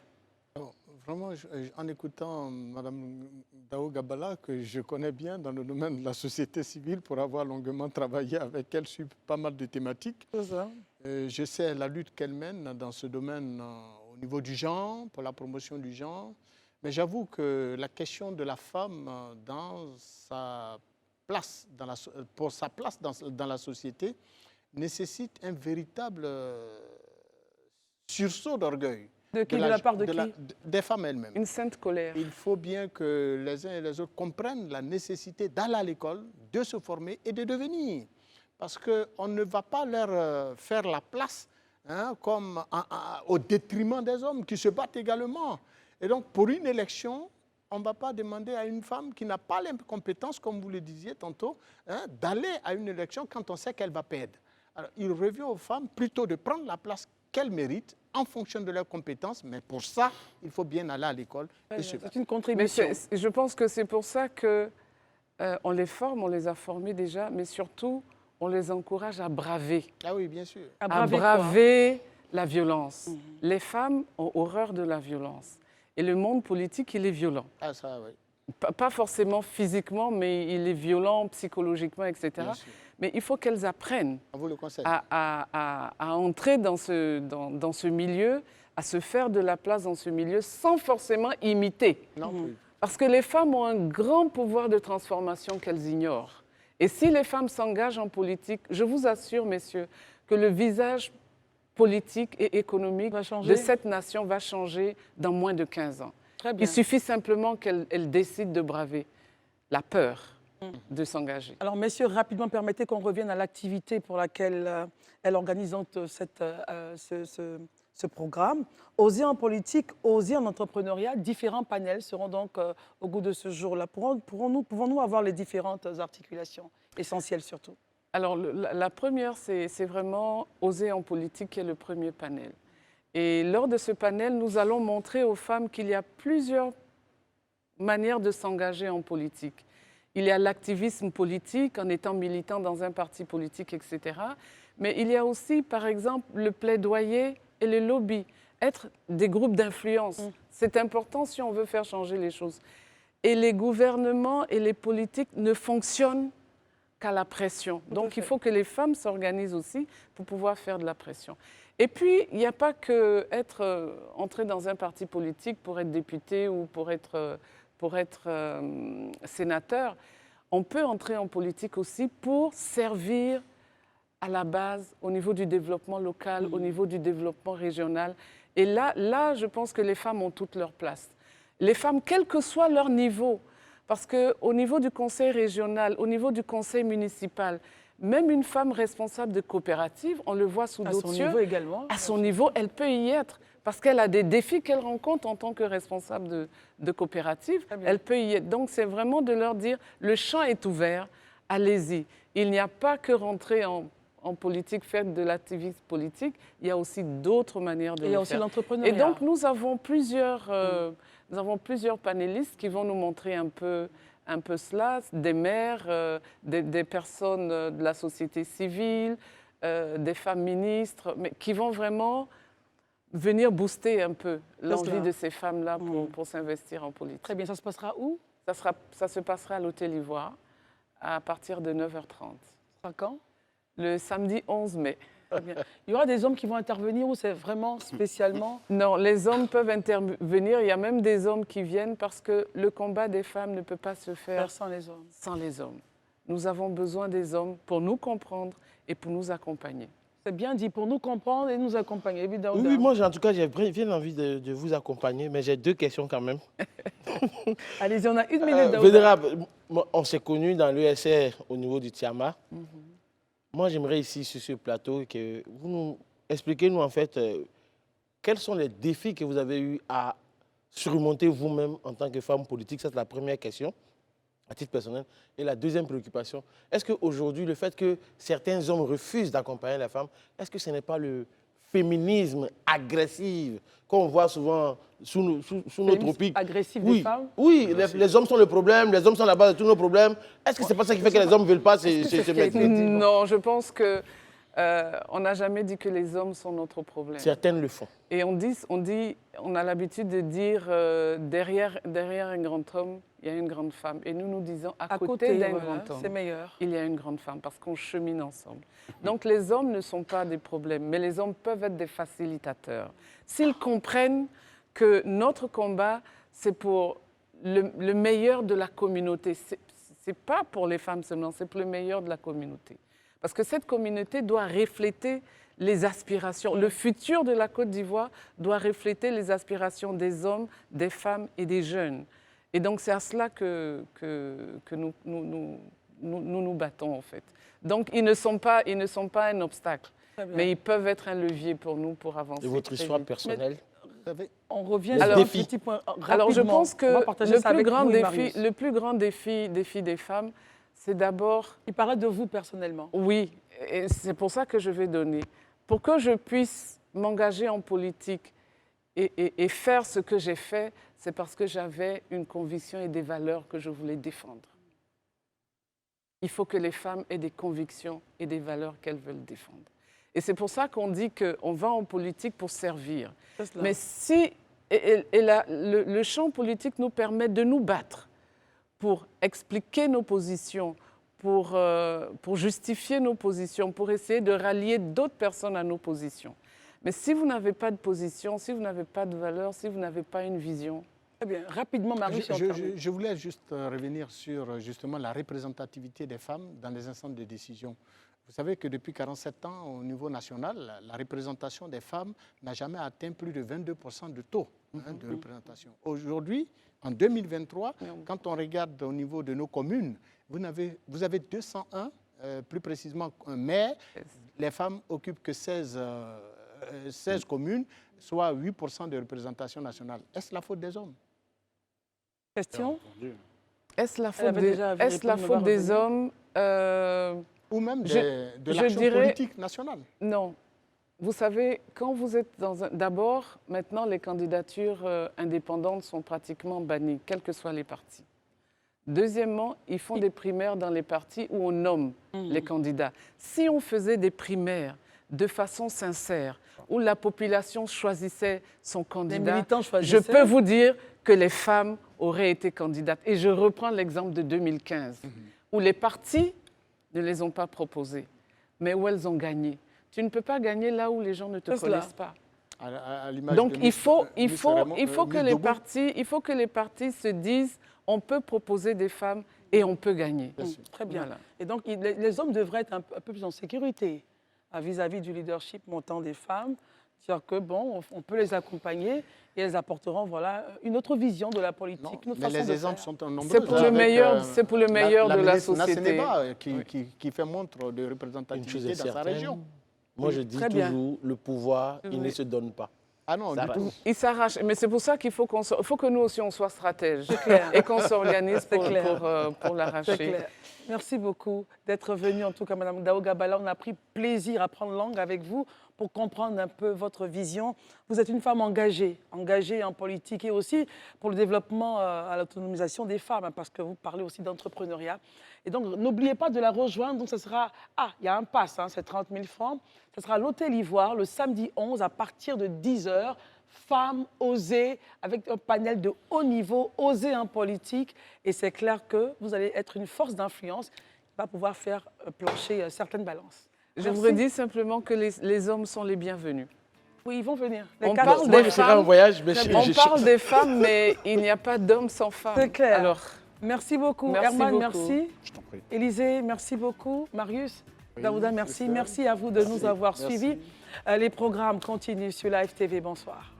D: Vraiment, en écoutant Mme Dao Gabala, que je connais bien dans le domaine de la société civile pour avoir longuement travaillé avec elle sur pas mal de thématiques, je sais la lutte qu'elle mène dans ce domaine au niveau du genre, pour la promotion du genre. Mais j'avoue que la question de la femme dans sa place, dans la société nécessite un véritable sursaut d'orgueil.
A: De qui? De la part de qui?
D: Des femmes elles-mêmes.
G: Une sainte colère.
D: Il faut bien que les uns et les autres comprennent la nécessité d'aller à l'école, de se former et de devenir. Parce qu'on ne va pas leur faire la place au détriment des hommes qui se battent également. Et donc, pour une élection, on ne va pas demander à une femme qui n'a pas les compétences, comme vous le disiez tantôt, d'aller à une élection quand on sait qu'elle va perdre. Alors, il revient aux femmes plutôt de prendre la place qu'elles méritent en fonction de leurs compétences, mais pour ça, il faut bien aller à l'école.
A: C'est une contribution.
G: Mais je pense que c'est pour ça qu'on les forme, on les a formés déjà, mais surtout, on les encourage à braver.
D: Ah oui, bien sûr.
G: À braver la violence. Les femmes ont horreur de la violence. Et le monde politique, il est violent.
D: Ah ça, oui.
G: Pas forcément physiquement, mais il est violent psychologiquement, etc. Mais il faut qu'elles apprennent à entrer dans ce milieu, à se faire de la place dans ce milieu sans forcément imiter. Parce que les femmes ont un grand pouvoir de transformation qu'elles ignorent. Et si les femmes s'engagent en politique, je vous assure, messieurs, que le visage politique et économique de cette nation va changer dans moins de 15 ans. Il suffit simplement qu'elles décident de braver la peur de s'engager.
A: Alors, messieurs, rapidement, permettez qu'on revienne à l'activité pour laquelle elle organise ce programme. Oser en politique, oser en entrepreneuriat, différents panels seront donc au goût de ce jour-là. Pouvons-nous avoir les différentes articulations, essentielles surtout?
G: Alors, la première, c'est vraiment oser en politique, qui est le premier panel. Et lors de ce panel, nous allons montrer aux femmes qu'il y a plusieurs manières de s'engager en politique. Il y a l'activisme politique, en étant militant dans un parti politique, etc. Mais il y a aussi, par exemple, le plaidoyer et le lobby. Être des groupes d'influence, c'est important si on veut faire changer les choses. Et les gouvernements et les politiques ne fonctionnent qu'à la pression. Donc, il faut que les femmes s'organisent aussi pour pouvoir faire de la pression. Et puis, il n'y a pas que entrer dans un parti politique pour être député ou pour être sénateur. On peut entrer en politique aussi pour servir à la base, au niveau du développement local, au niveau du développement régional. Et là, je pense que les femmes ont toute leur place. Les femmes, quel que soit leur niveau, parce qu'au niveau du conseil régional, au niveau du conseil municipal, même une femme responsable de coopérative, on le voit sous d'autres yeux. À son niveau, elle peut y être. Parce qu'elle a des défis qu'elle rencontre en tant que responsable de coopérative. Elle peut y être. Donc, c'est vraiment de leur dire, le champ est ouvert, allez-y. Il n'y a pas que rentrer en politique, faire de l'activisme politique. Il y a aussi d'autres manières de le faire.
A: Il y a aussi l'entrepreneuriat.
G: Et donc, nous avons plusieurs panélistes qui vont nous montrer un peu cela, des maires, des personnes de la société civile, des femmes ministres, mais qui vont vraiment venir booster un peu l'envie de ces femmes-là pour s'investir en politique.
A: Très bien, ça se passera où?
G: Ça se passera à l'Hôtel Ivoire à partir de 9h30.
A: Ça sera quand?
G: Le samedi 11 mai.
A: Très bien. Il y aura des hommes qui vont intervenir ou c'est vraiment spécialement?
G: Non, les hommes peuvent intervenir. Il y a même des hommes qui viennent parce que le combat des femmes ne peut pas se faire
A: sans les hommes.
G: Sans les hommes. Nous avons besoin des hommes pour nous comprendre et pour nous accompagner.
A: C'est bien dit, pour nous comprendre et nous accompagner, évidemment.
B: Oui, moi, en tout cas, j'ai bien envie de vous accompagner, mais j'ai 2 questions quand même.
A: Allez-y, on a 1 minute.
B: Vénérable, on s'est connus dans l'ESR au niveau du Tiama. Moi, j'aimerais ici, sur ce plateau, que vous nous expliquez-nous en fait quels sont les défis que vous avez eu à surmonter vous-même en tant que femme politique. Ça, c'est la première question, à titre personnel. Et la deuxième préoccupation, est-ce qu'aujourd'hui, le fait que certains hommes refusent d'accompagner la femme, est-ce que ce n'est pas le féminisme agressif qu'on voit souvent sous nos tropiques?
A: Agressif des femmes?
B: Oui, les hommes sont le problème, les hommes sont la base de tous nos problèmes. Est-ce que c'est pas ça qui fait que les hommes ne veulent pas se mettre?
G: Non, je pense que on n'a jamais dit que les hommes sont notre problème.
B: Certaines le font.
G: Et on a l'habitude de dire derrière un grand homme, il y a une grande femme. Et nous disons à côté d'un grand homme,
A: c'est meilleur.
G: Il y a une grande femme parce qu'on chemine ensemble. Donc les hommes ne sont pas des problèmes, mais les hommes peuvent être des facilitateurs. S'ils comprennent que notre combat, c'est pour le meilleur de la communauté. Ce n'est pas pour les femmes seulement, c'est pour le meilleur de la communauté. Parce que cette communauté doit refléter les aspirations. Le futur de la Côte d'Ivoire doit refléter les aspirations des hommes, des femmes et des jeunes. Et donc, c'est à cela que nous battons, en fait. Donc, ils ne sont pas un obstacle, mais ils peuvent être un levier pour nous pour avancer.
B: Et votre histoire personnelle?
A: On revient sur un petit point rapidement.
G: Alors, je pense que le plus grand défi des femmes, c'est d'abord...
A: Il paraît de vous personnellement.
G: Oui, et c'est pour ça que je vais donner. Pour que je puisse m'engager en politique et faire ce que j'ai fait, c'est parce que j'avais une conviction et des valeurs que je voulais défendre. Il faut que les femmes aient des convictions et des valeurs qu'elles veulent défendre. Et c'est pour ça qu'on dit qu'on va en politique pour servir. Mais si... le champ politique nous permet de nous battre pour expliquer nos positions, pour justifier nos positions, pour essayer de rallier d'autres personnes à nos positions. Mais si vous n'avez pas de position, si vous n'avez pas de valeur, si vous n'avez pas une vision...
A: Très bien. Rapidement, Marie,
D: je voulais juste revenir sur justement la représentativité des femmes dans les instances de décision. Vous savez que depuis 47 ans, au niveau national, la représentation des femmes n'a jamais atteint plus de 22% de taux de représentation. Aujourd'hui, en 2023, quand on regarde au niveau de nos communes, vous avez 201, plus précisément maires. Les femmes occupent que 16 communes, soit 8% de représentation nationale. Est-ce la faute des hommes?
A: Question?
G: Est-ce la faute des hommes
D: ou même de l'action politique nationale?
G: Non. Vous savez, quand vous êtes d'abord, maintenant, les candidatures indépendantes sont pratiquement bannies, quels que soient les partis. Deuxièmement, ils font des primaires dans les partis où on nomme les candidats. Si on faisait des primaires de façon sincère, où la population choisissait son candidat, je peux vous dire que les femmes auraient été candidates. Et je reprends l'exemple de 2015, où les partis ne les ont pas proposés, mais où elles ont gagné. Tu ne peux pas gagner là où les gens ne te connaissent pas. Donc il faut que les partis se disent on peut proposer des femmes et on peut gagner.
A: Très bien. Voilà. Et donc les hommes devraient être un peu plus en sécurité vis-à-vis du leadership montant des femmes. C'est-à-dire que bon, on peut les accompagner et elles apporteront une autre vision de la politique.
D: Non, mais les exemples sont nombreux.
G: C'est pour le meilleur, de la société.
D: Qui fait montre de représentativité dans sa région.
B: Moi, je dis toujours, le pouvoir, il ne se donne pas.
D: Ah non, du tout.
G: Il s'arrache. Mais c'est pour ça qu'il faut que nous aussi, on soit stratège et qu'on s'organise pour l'arracher.
A: Merci beaucoup d'être venue, en tout cas, Mme Dao Gabala. On a pris plaisir à prendre langue avec vous pour comprendre un peu votre vision. Vous êtes une femme engagée en politique et aussi pour le développement à l'autonomisation des femmes, parce que vous parlez aussi d'entrepreneuriat. Et donc, n'oubliez pas de la rejoindre. Donc, ce sera... il y a un pass, c'est 30 000 francs. Ce sera à l'Hôtel Ivoire, le samedi 11, à partir de 10h. Femmes, osez, avec un panel de haut niveau, osez en politique. Et c'est clair que vous allez être une force d'influence qui va pouvoir faire plancher certaines balances.
G: Je voudrais dire simplement que les hommes sont les bienvenus.
A: Oui, ils vont venir.
G: On parle des femmes,
B: on
G: parle des femmes, mais il n'y a pas d'hommes sans femmes.
A: C'est clair.
G: Alors,
A: merci beaucoup. Herman, merci. Élisée, merci beaucoup. Marius, Daouda, merci. Merci à vous de nous avoir suivis. Les programmes continuent sur Live TV. Bonsoir.